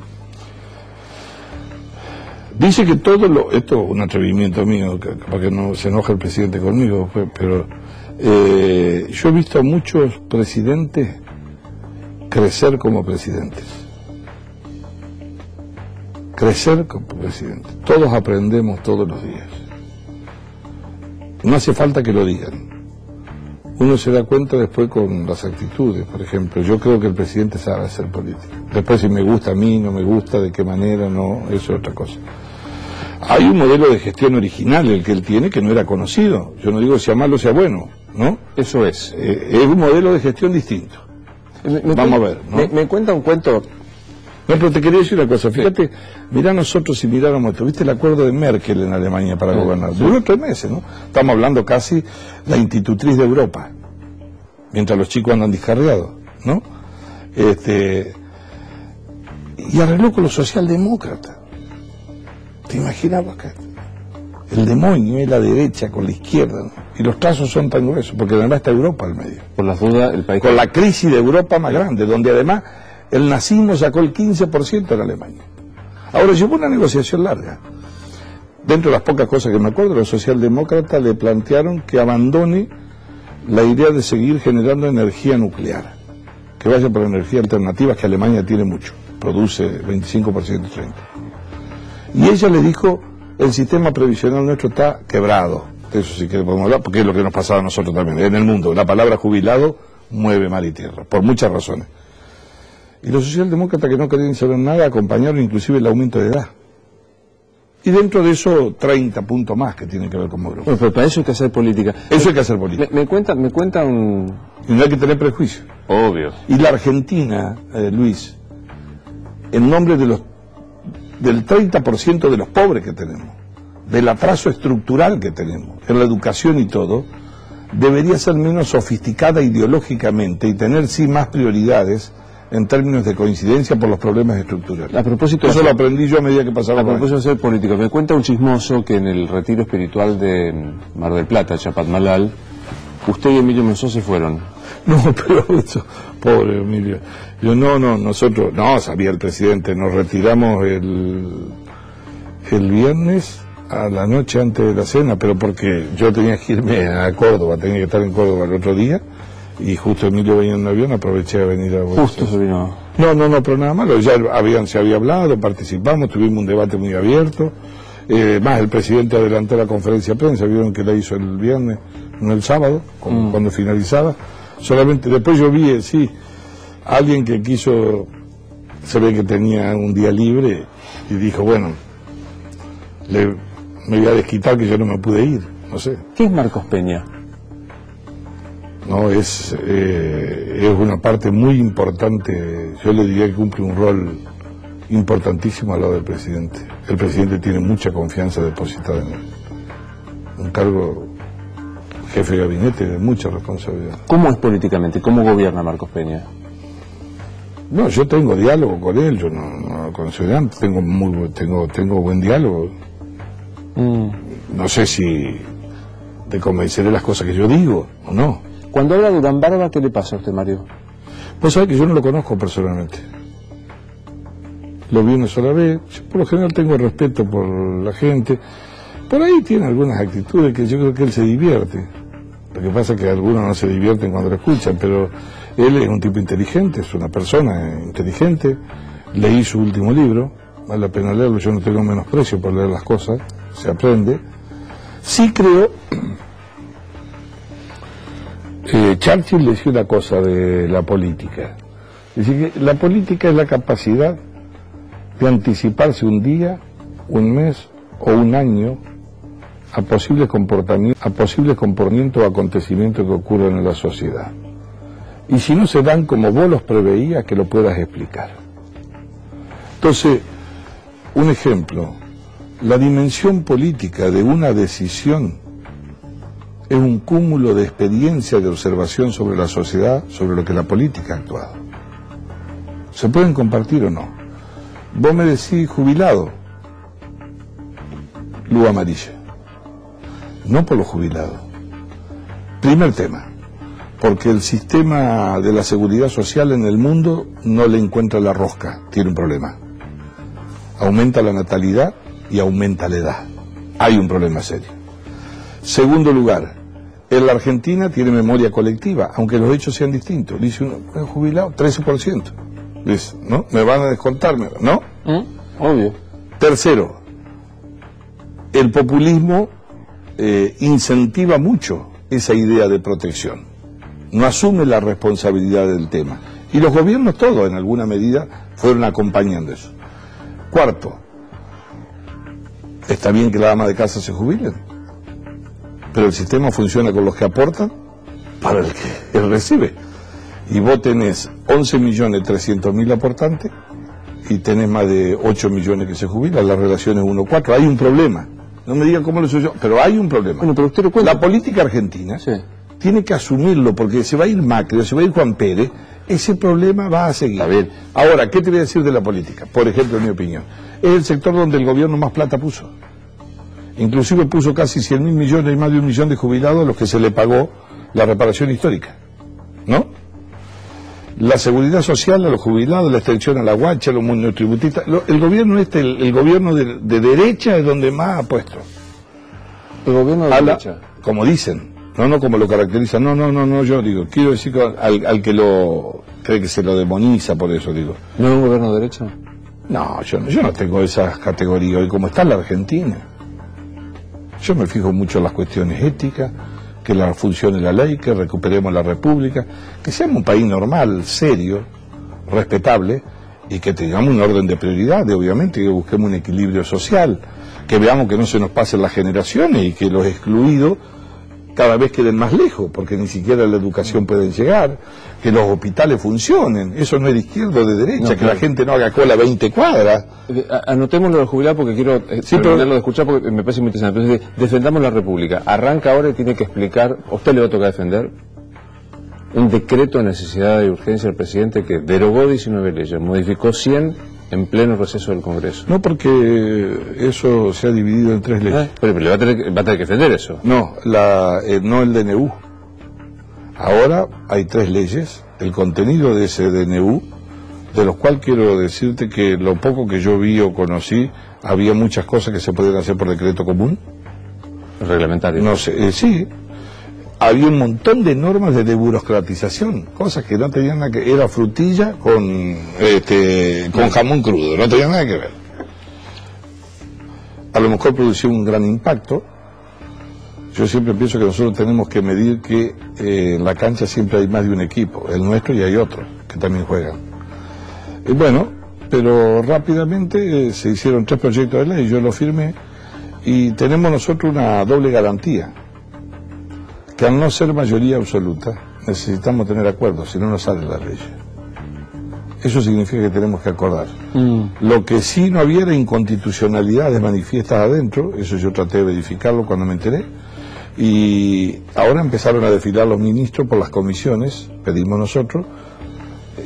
S2: Dice que todo lo... Esto es un atrevimiento mío, para que no se enoje el presidente conmigo, pero yo he visto a muchos presidentes crecer como presidentes. Crecer como presidentes. Todos aprendemos todos los días. No hace falta que lo digan. Uno se da cuenta después con las actitudes. Por ejemplo, yo creo que el presidente sabe hacer política. Después si me gusta a mí, no me gusta, de qué manera, no, eso es otra cosa. Hay un modelo de gestión original, el que él tiene, que no era conocido. Yo no digo sea malo o sea bueno, ¿no?
S1: Eso es.
S2: Es un modelo de gestión distinto. Vamos a ver, ¿no?
S1: Me cuenta un cuento.
S2: No, pero te quería decir una cosa. Fíjate, mirá nosotros si miráramos esto. ¿Viste el acuerdo de Merkel en Alemania para gobernar? Duró 3 meses, ¿no? Estamos hablando casi la institutriz de Europa. Mientras los chicos andan descarriados, ¿no? Y arregló con los socialdemócratas. ¿Te imaginabas acá? El demonio es la derecha con la izquierda, ¿no? Y los trazos son tan gruesos, porque además está Europa al medio.
S1: Por las dudas, el país...
S2: Con la crisis de Europa más grande, donde además el nazismo sacó el 15% en Alemania. Ahora, llevó una negociación larga. Dentro de las pocas cosas que me acuerdo, los socialdemócratas le plantearon que abandone la idea de seguir generando energía nuclear, que vaya por energías alternativas, que Alemania tiene mucho, produce 25%, 30%. Y ella le dijo, el sistema previsional nuestro está quebrado. De eso sí que podemos hablar, porque es lo que nos pasaba a nosotros también. En el mundo, la palabra jubilado mueve mar y tierra, por muchas razones. Y los socialdemócratas que no querían saber nada acompañaron inclusive el aumento de edad. Y dentro de eso 30 puntos más que tienen que ver con Maduro.
S1: Bueno, pero para eso hay que hacer política.
S2: Eso hay que hacer política.
S1: Me cuenta un...
S2: Y no hay que tener prejuicio.
S1: Obvio.
S2: Y la Argentina, Luis, en nombre de del 30% de los pobres que tenemos, del atraso estructural que tenemos, en la educación y todo, debería ser menos sofisticada ideológicamente y tener sí más prioridades en términos de coincidencia por los problemas estructurales.
S1: A propósito
S2: Eso
S1: de
S2: lo aprendí yo a medida que pasaba
S1: A
S2: los
S1: propósito
S2: años.
S1: de ser político, me cuenta un chismoso que en el retiro espiritual de Mar del Plata, Chapatmalal, usted y Emilio Monzón se fueron.
S2: No, pero eso, pobre Emilio. Yo nosotros, sabía el presidente, nos retiramos el viernes a la noche antes de la cena, pero porque yo tenía que irme a Córdoba, tenía que estar en Córdoba el otro día, y justo Emilio venía en un avión, aproveché a venir a Buenos
S1: Justo se vino.
S2: No, pero nada malo, ya se había hablado, participamos, tuvimos un debate muy abierto, más el presidente adelantó la conferencia de prensa, vieron que la hizo el viernes, no el sábado, cuando finalizaba, solamente después yo vi, alguien que quiso, se ve que tenía un día libre, y dijo, bueno, me voy a desquitar que yo no me pude ir, no sé.
S1: ¿Qué es Marcos Peña?
S2: No, es una parte muy importante, yo le diría que cumple un rol importantísimo al lado del presidente. El presidente tiene mucha confianza depositada en él. Un cargo, jefe de gabinete, de mucha responsabilidad.
S1: ¿Cómo es políticamente? ¿Cómo gobierna Marcos Peña?
S2: No, yo tengo diálogo con él, yo no considero, tengo buen diálogo. No sé si te convenceré las cosas que yo digo o no.
S1: Cuando habla de Durán Barba, ¿qué le pasa a usted, Mario?
S2: Vos sabés que yo no lo conozco personalmente. Lo vi una sola vez. Yo por lo general tengo respeto por la gente. Por ahí tiene algunas actitudes que yo creo que él se divierte. Lo que pasa es que algunos no se divierten cuando lo escuchan, pero él es un tipo inteligente, es una persona inteligente. Leí su último libro, vale la pena leerlo, yo no tengo menosprecio por leer las cosas, se aprende. Sí creo... Churchill decía una cosa de la política. Es decir, que la política es la capacidad de anticiparse un día, un mes o un año a posibles comportamientos o acontecimientos que ocurren en la sociedad. Y si no se dan como vos los preveías, que lo puedas explicar. Entonces, un ejemplo, la dimensión política de una decisión es un cúmulo de experiencia de observación sobre la sociedad, sobre lo que la política ha actuado. ¿Se pueden compartir o no? Vos me decís jubilado, luz amarilla. No por los jubilados. Primer tema, porque el sistema de la seguridad social en el mundo no le encuentra la rosca, tiene un problema. Aumenta la natalidad y aumenta la edad. Hay un problema serio. Segundo lugar, en la Argentina tiene memoria colectiva, aunque los hechos sean distintos. Dice uno, jubilado, 13%. Dice, ¿no? Me van a descontar, ¿no?
S1: Obvio.
S2: Tercero, el populismo incentiva mucho esa idea de protección. No asume la responsabilidad del tema. Y los gobiernos todos, en alguna medida, fueron acompañando eso. Cuarto, está bien que las amas de casa se jubilen, pero el sistema funciona con los que aportan para el que él recibe. Y vos tenés 11.300.000 aportantes y tenés más de 8 millones que se jubilan, la relación es 1-4. Hay un problema. No me digan cómo lo soy yo, pero hay un problema.
S1: Bueno, pero usted lo cuenta.
S2: La política argentina tiene que asumirlo, porque se va a ir Macri o se va a ir Juan Pérez, ese problema va a seguir.
S1: Está bien.
S2: Ahora, ¿qué te voy a decir de la política? Por ejemplo, en mi opinión, es el sector donde el gobierno más plata puso. Inclusive puso casi 100.000 millones y más de 1 millón de jubilados a los que se le pagó la reparación histórica, ¿no? La seguridad social a los jubilados, la extensión a la guacha, a los monotributistas. El gobierno el gobierno de derecha es donde más ha puesto.
S1: El gobierno de derecha.
S2: Como dicen, no como lo caracterizan. No, yo digo, quiero decir que al que lo cree que se lo demoniza por eso, digo.
S1: ¿No es un gobierno de derecha?
S2: No, yo no tengo esas categorías. Y como está la Argentina, yo me fijo mucho en las cuestiones éticas, que funcione la ley, que recuperemos la república, que seamos un país normal, serio, respetable, y que tengamos un orden de prioridades, obviamente, que busquemos un equilibrio social, que veamos que no se nos pasen las generaciones y que los excluidos cada vez queden más lejos, porque ni siquiera la educación pueden llegar, que los hospitales funcionen. Eso no es de izquierda o de derecha, que la gente no haga cola 20 cuadras.
S1: Anotémoslo de jubilar porque quiero terminarlo de escuchar porque me parece muy interesante. Entonces, defendamos la República. Arranca ahora y tiene que explicar, ¿a usted le va a tocar defender? Un decreto de necesidad y urgencia del presidente que derogó 19 leyes, modificó 100 en pleno receso del Congreso.
S2: No, porque eso se ha dividido en 3 leyes.
S1: Pero va a tener que defender eso.
S2: No, no el DNU. Ahora hay 3 leyes, el contenido de ese DNU, de los cuales quiero decirte que lo poco que yo vi o conocí, había muchas cosas que se podían hacer por decreto común.
S1: Reglamentario.
S2: No sé, sí. Había un montón de normas de desburocratización, cosas que no tenían nada que... Era frutilla con jamón crudo, no tenía nada que ver. A lo mejor producía un gran impacto. Yo siempre pienso que nosotros tenemos que medir que en la cancha siempre hay más de un equipo, el nuestro y hay otros que también juegan. Bueno, pero rápidamente se hicieron 3 proyectos de ley, yo lo firmé, y tenemos nosotros una doble garantía. Que al no ser mayoría absoluta, necesitamos tener acuerdos, si no nos salen las leyes. Eso significa que tenemos que acordar. Lo que sí no había era inconstitucionalidades manifiestas adentro, eso yo traté de verificarlo cuando me enteré, y ahora empezaron a desfilar los ministros por las comisiones, pedimos nosotros,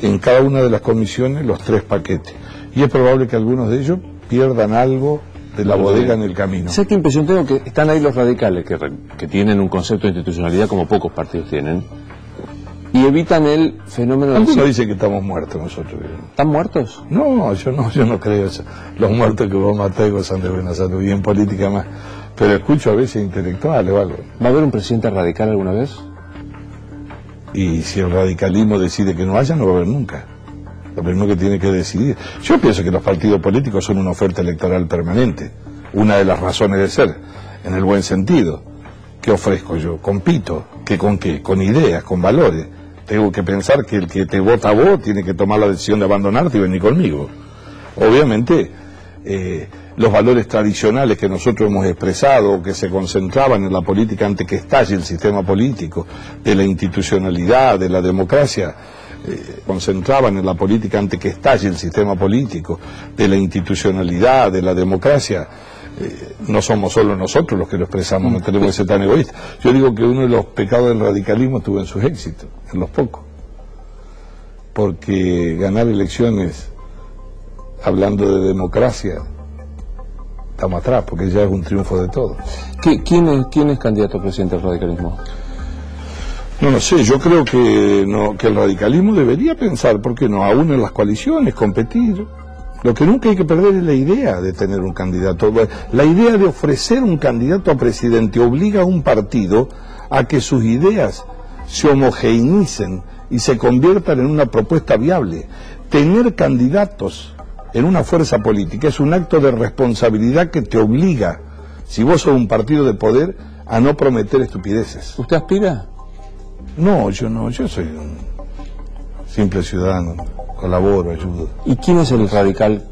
S2: en cada una de las comisiones los 3 paquetes. Y es probable que algunos de ellos pierdan algo de la bodega en el camino.
S1: ¿Sabes qué impresión tengo? Que están ahí los radicales, que tienen un concepto de institucionalidad como pocos partidos tienen, y evitan el fenómeno...
S2: Algunos dicen que estamos muertos nosotros.
S1: ¿Están muertos?
S2: No, yo no creo eso. Los muertos que vos matás gozan de buena salud y en política más. Pero escucho a veces intelectuales o algo.
S1: ¿Va a haber un presidente radical alguna vez?
S2: Y si el radicalismo decide que no haya, no va a haber nunca. Lo primero que tiene que decidir. Yo pienso que los partidos políticos son una oferta electoral permanente. Una de las razones de ser, en el buen sentido. ¿Qué ofrezco yo? Compito. ¿Qué con qué? Con ideas, con valores. tengo que pensar que el que te vota a vos tiene que tomar la decisión de abandonarte y venir conmigo. Obviamente, los valores tradicionales que nosotros hemos expresado, que se concentraban en la política antes que estalle el sistema político, de la institucionalidad, de la democracia, concentraban en la política antes que estalle el sistema político, de la institucionalidad, de la democracia. No somos solo nosotros los que lo expresamos, no tenemos que ser tan egoístas. Yo digo que uno de los pecados del radicalismo estuvo en sus éxitos, en los pocos. Porque ganar elecciones hablando de democracia, estamos atrás, porque ya es un triunfo de todos.
S1: ¿Quién es candidato a presidente del radicalismo?
S2: No lo sé, yo creo que el radicalismo debería pensar, ¿por qué no?, aún en las coaliciones, competir. Lo que nunca hay que perder es la idea de tener un candidato. La idea de ofrecer un candidato a presidente obliga a un partido a que sus ideas se homogeneicen y se conviertan en una propuesta viable. Tener candidatos en una fuerza política es un acto de responsabilidad que te obliga, si vos sos un partido de poder, a no prometer estupideces.
S1: ¿Usted aspira?
S2: No, yo soy un simple ciudadano, colaboro, ayudo.
S1: ¿Y quién es el radical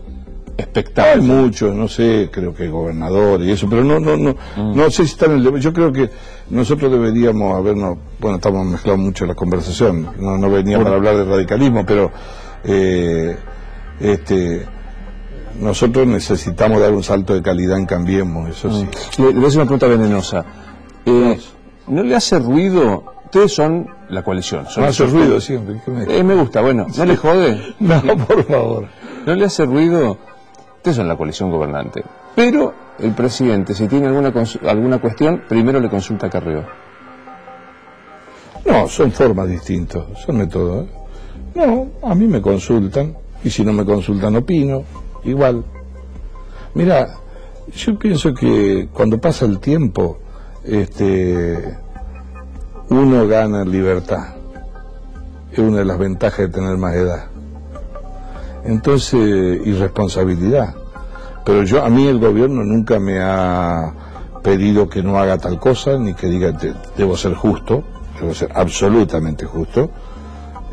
S1: expectante?
S2: Hay muchos, no sé, creo que gobernadores y eso, pero no sé si están en el... Yo creo que nosotros deberíamos habernos... Bueno, estamos mezclando mucho la conversación, no venía para hablar de radicalismo, pero nosotros necesitamos dar un salto de calidad en Cambiemos, eso sí.
S1: Le voy a hacer una pregunta venenosa. ¿No le hace ruido? Ustedes son la coalición.
S2: No hace ruido siempre.
S1: Me gusta, bueno, ¿no le jode?
S2: No, por favor.
S1: ¿No le hace ruido? Ustedes son la coalición gobernante. Pero el presidente, si tiene alguna cuestión, primero le consulta a Carrió.
S2: No, son formas distintas, son métodos. No, a mí me consultan, y si no me consultan opino, igual. Mira, yo pienso que cuando pasa el tiempo, uno gana en libertad. Es una de las ventajas de tener más edad. Entonces, y responsabilidad. Pero a mí el gobierno nunca me ha pedido que no haga tal cosa, ni que diga debo ser justo, debo ser absolutamente justo.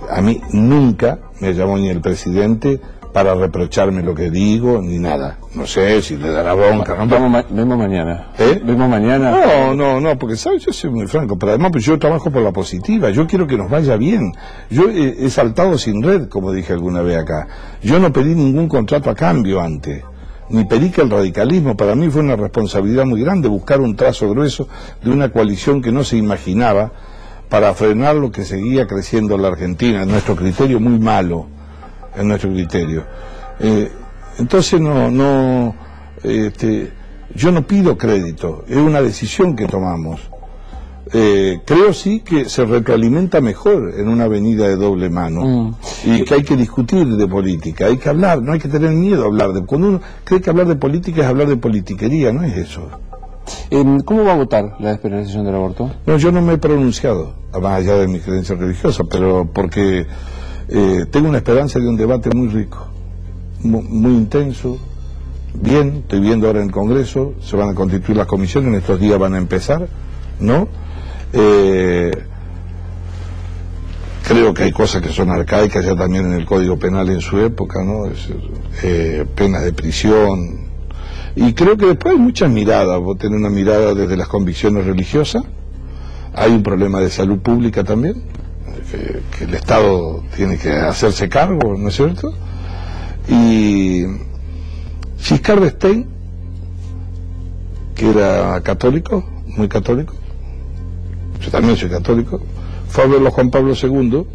S2: A mí nunca me llamó ni el presidente para reprocharme lo que digo, ni nada. No sé si le dará bronca.
S1: Vemos mañana.
S2: ¿Vemos mañana? No, porque ¿sabes? Yo soy muy franco, pero además pues yo trabajo por la positiva, yo quiero que nos vaya bien. Yo he saltado sin red, como dije alguna vez acá. Yo no pedí ningún contrato a cambio antes, ni pedí que el radicalismo, para mí fue una responsabilidad muy grande buscar un trazo grueso de una coalición que no se imaginaba para frenar lo que seguía creciendo en la Argentina, en nuestro criterio muy malo. En nuestro criterio. Entonces yo no pido crédito, es una decisión que tomamos. Creo sí que se retroalimenta mejor en una avenida de doble mano y que hay que discutir de política, hay que hablar, no hay que tener miedo a hablar de... Cuando uno cree que hablar de política es hablar de politiquería, no es eso.
S1: ¿Cómo va a votar la despenalización del aborto?
S2: No, yo no me he pronunciado, más allá de mi creencia religiosa, pero porque... tengo una esperanza de un debate muy rico, muy intenso, bien, estoy viendo ahora en el Congreso, se van a constituir las comisiones, en estos días van a empezar, ¿no? Creo que hay cosas que son arcaicas ya también en el Código Penal en su época, ¿no? Penas de prisión, y creo que después hay muchas miradas, vos tenés una mirada desde las convicciones religiosas, hay un problema de salud pública también, que el Estado tiene que hacerse cargo, ¿no es cierto? Y Giscard d'Estaing, que era católico, muy católico, yo también soy católico, fue a verlo a Juan Pablo II,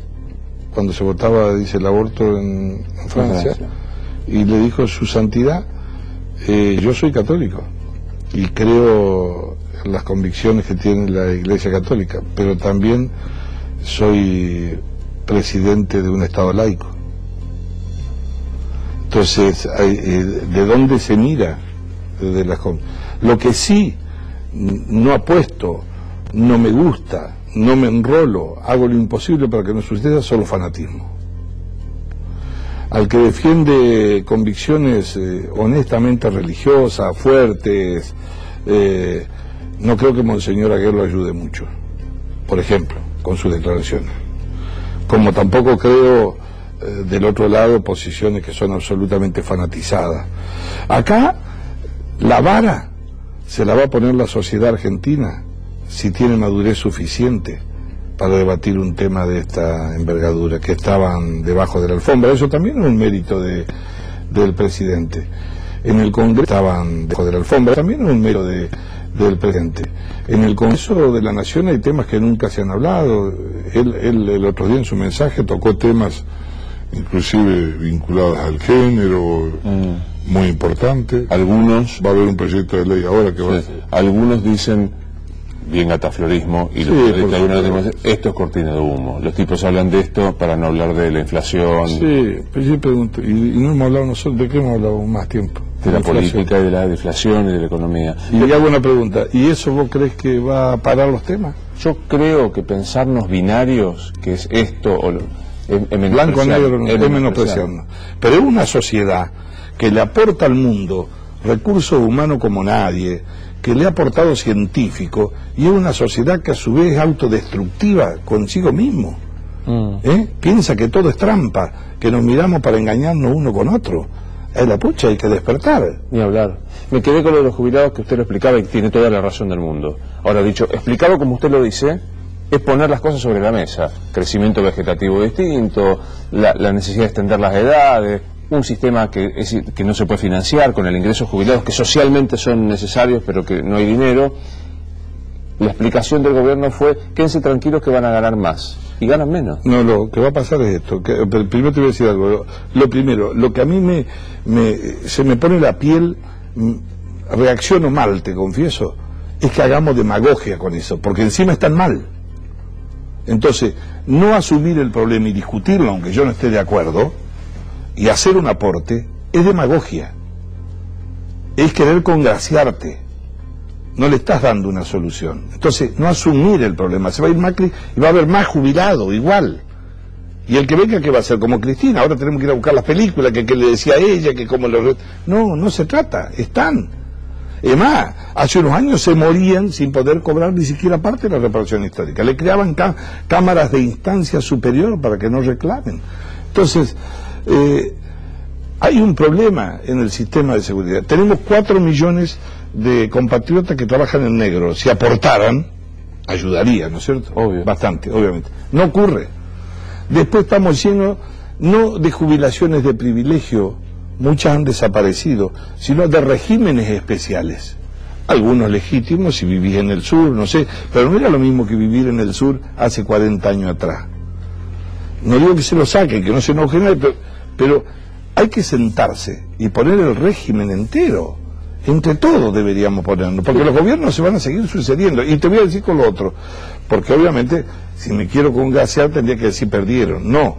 S2: cuando se votaba, dice, el aborto en Francia, y le dijo: su santidad, yo soy católico, y creo en las convicciones que tiene la Iglesia Católica, pero también soy presidente de un Estado laico. Entonces, ¿de dónde se mira? Desde lo que sí no apuesto, no me gusta, no me enrolo, hago lo imposible para que no suceda, solo fanatismo. Al que defiende convicciones honestamente religiosas, fuertes, no creo que Monseñor Aguer lo ayude mucho, por ejemplo, con sus declaraciones. como tampoco creo del otro lado posiciones que son absolutamente fanatizadas. Acá la vara se la va a poner la sociedad argentina si tiene madurez suficiente para debatir un tema de esta envergadura, que estaban debajo de la alfombra. Eso también es un mérito del presidente. En el Congreso estaban debajo de la alfombra, también es un mérito del presidente. En el Congreso de la Nación hay temas que nunca se han hablado. Él el otro día en su mensaje tocó temas inclusive vinculados al género, muy importante.
S1: Algunos...
S2: Va a haber un proyecto de ley ahora que va a...
S1: Algunos dicen, bien gataflorismo, y esto es cortina de humo. Los tipos hablan de esto para no hablar de la inflación.
S2: Sí, pero yo pregunto, ¿y no hemos hablado nosotros? ¿De qué hemos hablado más tiempo?
S1: De la política y de la deflación y de la economía.
S2: Y hago una pregunta, ¿y eso vos crees que va a parar los temas?
S1: Yo creo que pensarnos binarios, que es esto o lo...
S2: blanco negro, no es menospreciando. Pero es una sociedad que le aporta al mundo recursos humanos como nadie, que le ha aportado científico, y es una sociedad que a su vez es autodestructiva consigo mismo. Piensa que todo es trampa, que nos miramos para engañarnos uno con otro. Es la pucha, hay que despertar.
S1: Ni hablar. Me quedé con lo de los jubilados que usted lo explicaba y tiene toda la razón del mundo. Ahora, dicho, explicado como usted lo dice, es poner las cosas sobre la mesa. Crecimiento vegetativo distinto, la necesidad de extender las edades, un sistema que no se puede financiar con el ingreso de jubilados, que socialmente son necesarios pero que no hay dinero. La explicación del gobierno fue, quédense tranquilos que van a ganar más, y ganan menos.
S2: No, lo que va a pasar es esto, primero te voy a decir algo. Lo primero, lo que a mí se me pone la piel, reacciono mal, te confieso, es que hagamos demagogia con eso, porque encima están mal. Entonces, no asumir el problema y discutirlo, aunque yo no esté de acuerdo, y hacer un aporte, es demagogia. Es querer congraciarte. No le estás dando una solución. Entonces, no asumir el problema. Se va a ir Macri y va a haber más jubilado, igual. Y el que venga, ¿qué va a hacer? Como Cristina, ahora tenemos que ir a buscar las películas, que le decía a ella, que como los... No se trata, están. Es más, hace unos años se morían sin poder cobrar ni siquiera parte de la reparación histórica. Le creaban cámaras de instancia superior para que no reclamen. Entonces, hay un problema en el sistema de seguridad. Tenemos 4 millones de compatriotas que trabajan en negro. Si aportaran, ayudaría, ¿no es cierto?
S1: Obvio.
S2: Bastante, obviamente. No ocurre. Después estamos llenos, no de jubilaciones de privilegio, muchas han desaparecido, sino de regímenes especiales. Algunos legítimos, si vivís en el sur, no sé, pero no era lo mismo que vivir en el sur hace 40 años atrás. No digo que se lo saquen, que no se enojen, pero hay que sentarse y poner el régimen entero. Entre todos deberíamos ponerlo, porque los gobiernos se van a seguir sucediendo. Y te voy a decir con lo otro, porque obviamente, si me quiero congraciar, tendría que decir perdieron. No.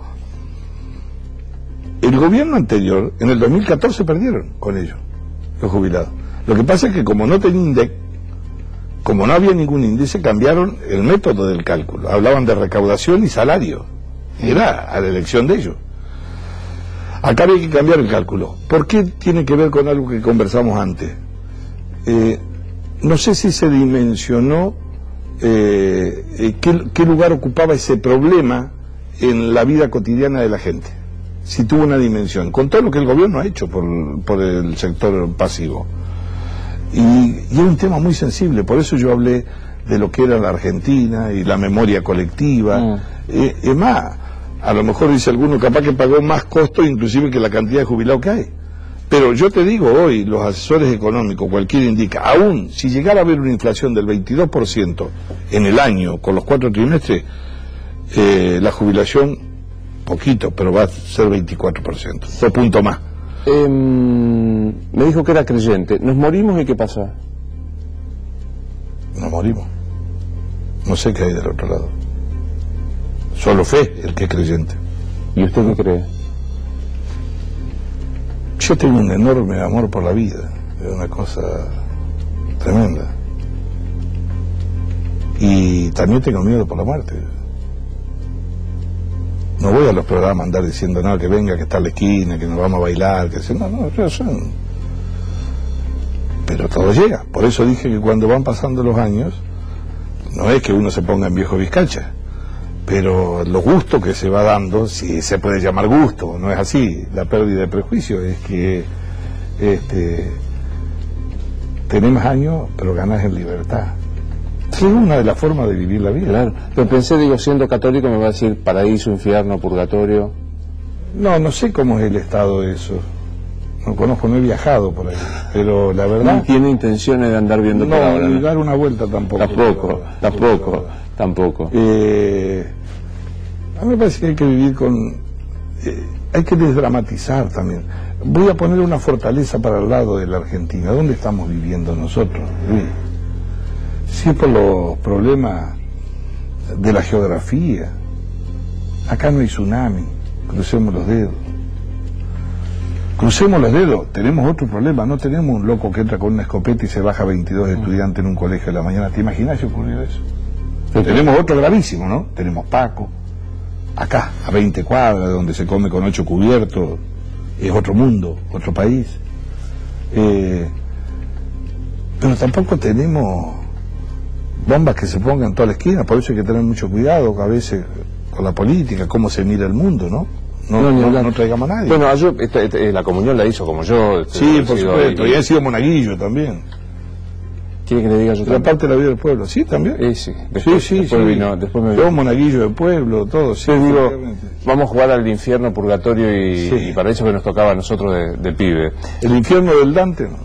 S2: El gobierno anterior, en el 2014 perdieron con ellos, los jubilados. Lo que pasa es que como no tenía INDEC, como no había ningún índice, cambiaron el método del cálculo. Hablaban de recaudación y salario. Era a la elección de ellos. Acá había que cambiar el cálculo. ¿Por qué tiene que ver con algo que conversamos antes? No sé si se dimensionó qué lugar ocupaba ese problema en la vida cotidiana de la gente. Si tuvo una dimensión, con todo lo que el gobierno ha hecho por el sector pasivo. Y es un tema muy sensible, por eso yo hablé de lo que era la Argentina y la memoria colectiva. Es más, a lo mejor dice alguno, capaz que pagó más costo inclusive que la cantidad de jubilados que hay. Pero yo te digo hoy, los asesores económicos, cualquiera indica, aún si llegara a haber una inflación del 22% en el año, con los 4 trimestres, la jubilación, poquito, pero va a ser 24%, 2 puntos más.
S1: Me dijo que era creyente. ¿Nos morimos y qué pasa?
S2: Nos morimos. No sé qué hay del otro lado. Solo fe el que es creyente.
S1: ¿Y usted qué cree?
S2: Yo tengo un enorme amor por la vida. Es una cosa tremenda. Y también tengo miedo por la muerte. No voy a los programas a andar diciendo, no, que venga, que está a la esquina, que nos vamos a bailar, que no, yo son. Pero todo llega. Por eso dije que cuando van pasando los años, no es que uno se ponga en viejo vizcacha, pero los gustos que se va dando, si se puede llamar gusto, no es así, la pérdida de prejuicio, es que tenés más años, pero ganás en libertad. Es una de las formas de vivir la vida.
S1: Claro, pero pensé, digo, siendo católico me va a decir paraíso, infierno, purgatorio.
S2: No sé cómo es el estado de eso. No conozco, no he viajado por ahí, pero la verdad...
S1: No tiene intenciones de andar viendo por ahora.
S2: No, ni dar una vuelta tampoco.
S1: Tampoco.
S2: A mí me parece que hay que vivir con... hay que desdramatizar también. Voy a poner una fortaleza para el lado de la Argentina. ¿Dónde estamos viviendo nosotros? Si es por los problemas de la geografía. Acá no hay tsunami. Crucemos los dedos. Crucemos los dedos. Tenemos otro problema. No tenemos un loco que entra con una escopeta y se baja 22 estudiantes en un colegio de la mañana. ¿Te imaginas si ocurrió eso? Pero tenemos otro gravísimo, ¿no? Tenemos Paco. Acá, a 20 cuadras, donde se come con 8 cubiertos. Es otro mundo, otro país. Pero tampoco tenemos bombas que se pongan en toda la esquina. Por eso hay que tener mucho cuidado a veces con la política, cómo se mira el mundo, ¿no? No traigamos a nadie.
S1: Bueno, yo, la comunión la hizo como yo.
S2: Sí, por supuesto. Y he sido monaguillo también.
S1: ¿Quiere que le diga yo
S2: también? La parte de la vida del pueblo, sí, también.
S1: Sí. Después me vino.
S2: Yo monaguillo del pueblo, todo. Sí,
S1: digo, vamos a jugar al infierno, purgatorio y paraíso que nos tocaba a nosotros de pibe.
S2: El infierno del Dante, ¿no?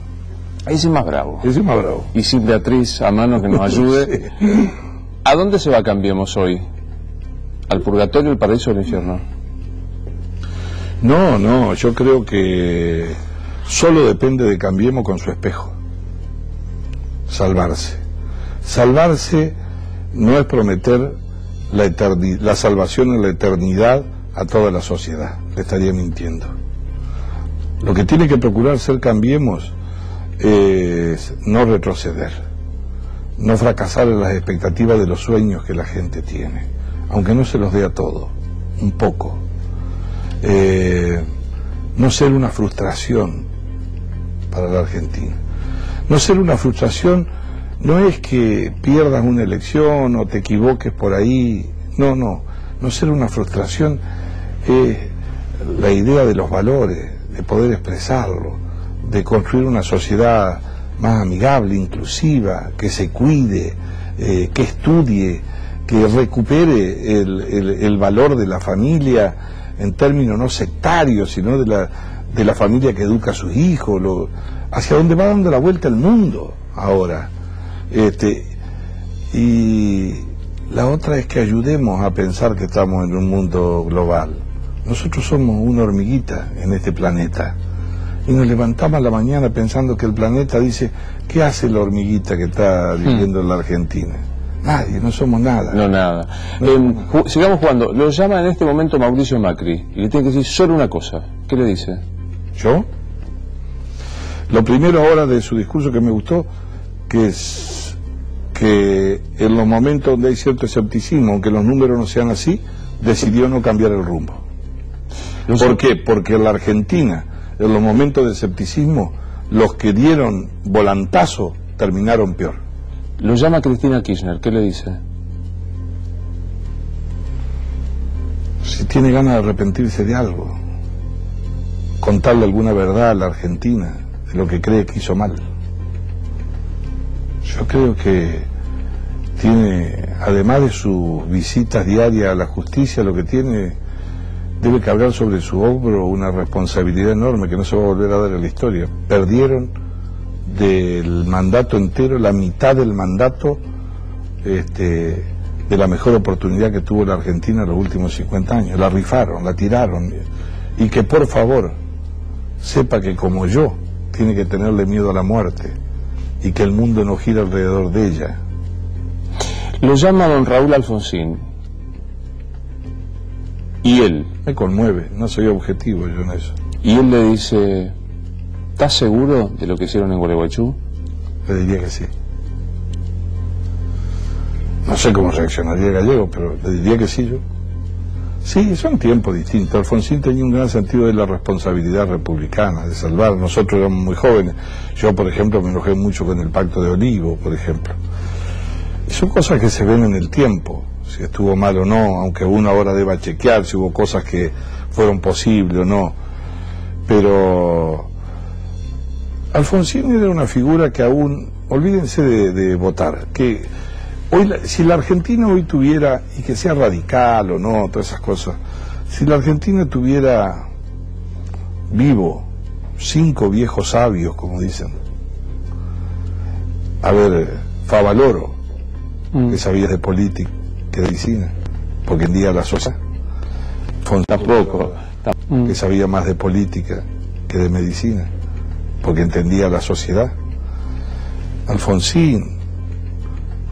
S1: Ese es más bravo.
S2: Ese es más bravo.
S1: Y sin Beatriz a mano que nos ayude. Sí. ¿A dónde se va Cambiemos hoy? ¿Al purgatorio, el paraíso o el infierno?
S2: No, yo creo que solo depende de Cambiemos con su espejo. Salvarse. Salvarse no es prometer la salvación en la eternidad a toda la sociedad. Le estaría mintiendo. Lo que tiene que procurar ser Cambiemos es no retroceder, no fracasar en las expectativas de los sueños que la gente tiene, aunque no se los dé a todo, un poco. No ser una frustración para la Argentina. No ser una frustración no es que pierdas una elección o te equivoques por ahí, no ser una frustración es la idea de los valores, de poder expresarlo, de construir una sociedad más amigable, inclusiva, que se cuide, que estudie, que recupere el valor de la familia en términos no sectarios, sino de la familia que educa a sus hijos, hacia donde va dando la vuelta el mundo ahora. Y la otra es que ayudemos a pensar que estamos en un mundo global. Nosotros somos una hormiguita en este planeta y nos levantamos a la mañana pensando que el planeta dice, ¿qué hace la hormiguita que está viviendo en la Argentina? Nadie, no somos nada.
S1: No, nada. Sigamos jugando. Lo llama en este momento Mauricio Macri y le tiene que decir solo una cosa. ¿Qué le dice?
S2: ¿Yo? Lo primero ahora de su discurso que me gustó, que es que en los momentos donde hay cierto escepticismo, aunque los números no sean así, decidió no cambiar el rumbo. ¿Por qué? Porque en la Argentina, en los momentos de escepticismo, los que dieron volantazo terminaron peor.
S1: Lo llama Cristina Kirchner, ¿qué le dice?
S2: Si tiene ganas de arrepentirse de algo, contarle alguna verdad a la Argentina de lo que cree que hizo mal. Yo creo que tiene, además de sus visitas diarias a la justicia, lo que tiene, debe cargar sobre su hombro una responsabilidad enorme que no se va a volver a dar en la historia. Perdieron del mandato entero, la mitad del mandato de la mejor oportunidad que tuvo la Argentina en los últimos 50 años. La rifaron, la tiraron. Y que por favor sepa que como yo tiene que tenerle miedo a la muerte y que el mundo no gira alrededor de ella.
S1: Lo llama don Raúl Alfonsín y él
S2: me conmueve, no soy objetivo yo en eso.
S1: Y él le dice, ¿estás seguro de lo que hicieron en Gualeguaychú?
S2: Le diría que sí. No sé cómo reaccionaría Gallego, pero le diría que sí yo. Sí, son tiempos distintos. Alfonsín tenía un gran sentido de la responsabilidad republicana, de salvar. Nosotros éramos muy jóvenes. Yo, por ejemplo, me enojé mucho con el Pacto de Olivo, por ejemplo. Y son cosas que se ven en el tiempo. si estuvo mal o no, aunque uno ahora deba chequear si hubo cosas que fueron posibles o no. Pero Alfonsín era una figura que aún, olvídense de votar, que hoy, si la Argentina hoy tuviera, y que sea radical o no, todas esas cosas, si la Argentina tuviera vivo 5 viejos sabios, como dicen, a ver, Favaloro, que sabía de política, que de medicina, porque en día la Sosa, tampoco, que sabía más de política que de medicina, porque entendía la sociedad. Alfonsín,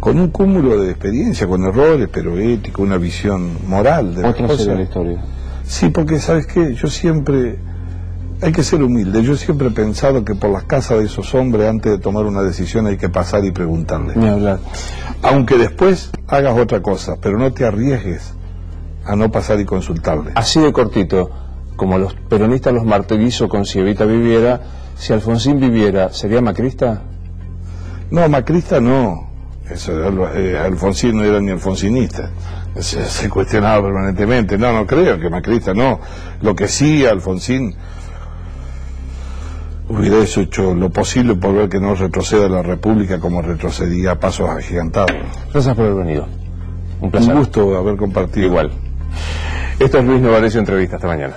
S2: con un cúmulo de experiencia, con errores, pero ético, una visión moral de las cosas.
S1: De la historia.
S2: Sí, porque ¿sabes qué? Yo siempre, hay que ser humilde, yo siempre he pensado que por las casas de esos hombres, antes de tomar una decisión, hay que pasar y preguntarle.
S1: Ni hablar.
S2: Aunque después hagas otra cosa, pero no te arriesgues a no pasar y consultarle.
S1: Así de cortito, como los peronistas los martirizó con si Evita viviera, si Alfonsín viviera, ¿sería macrista?
S2: No, macrista no. Eso, Alfonsín no era ni alfonsinista. Se cuestionaba permanentemente. No, no creo que macrista no. Lo que sí, Alfonsín hubiera hecho lo posible por ver que no retroceda la República como retrocedía a pasos agigantados.
S1: Gracias por haber venido. Un placer.
S2: Un gusto haber compartido.
S1: Igual. Esto es Luis Novarecio Entrevista. Hasta mañana.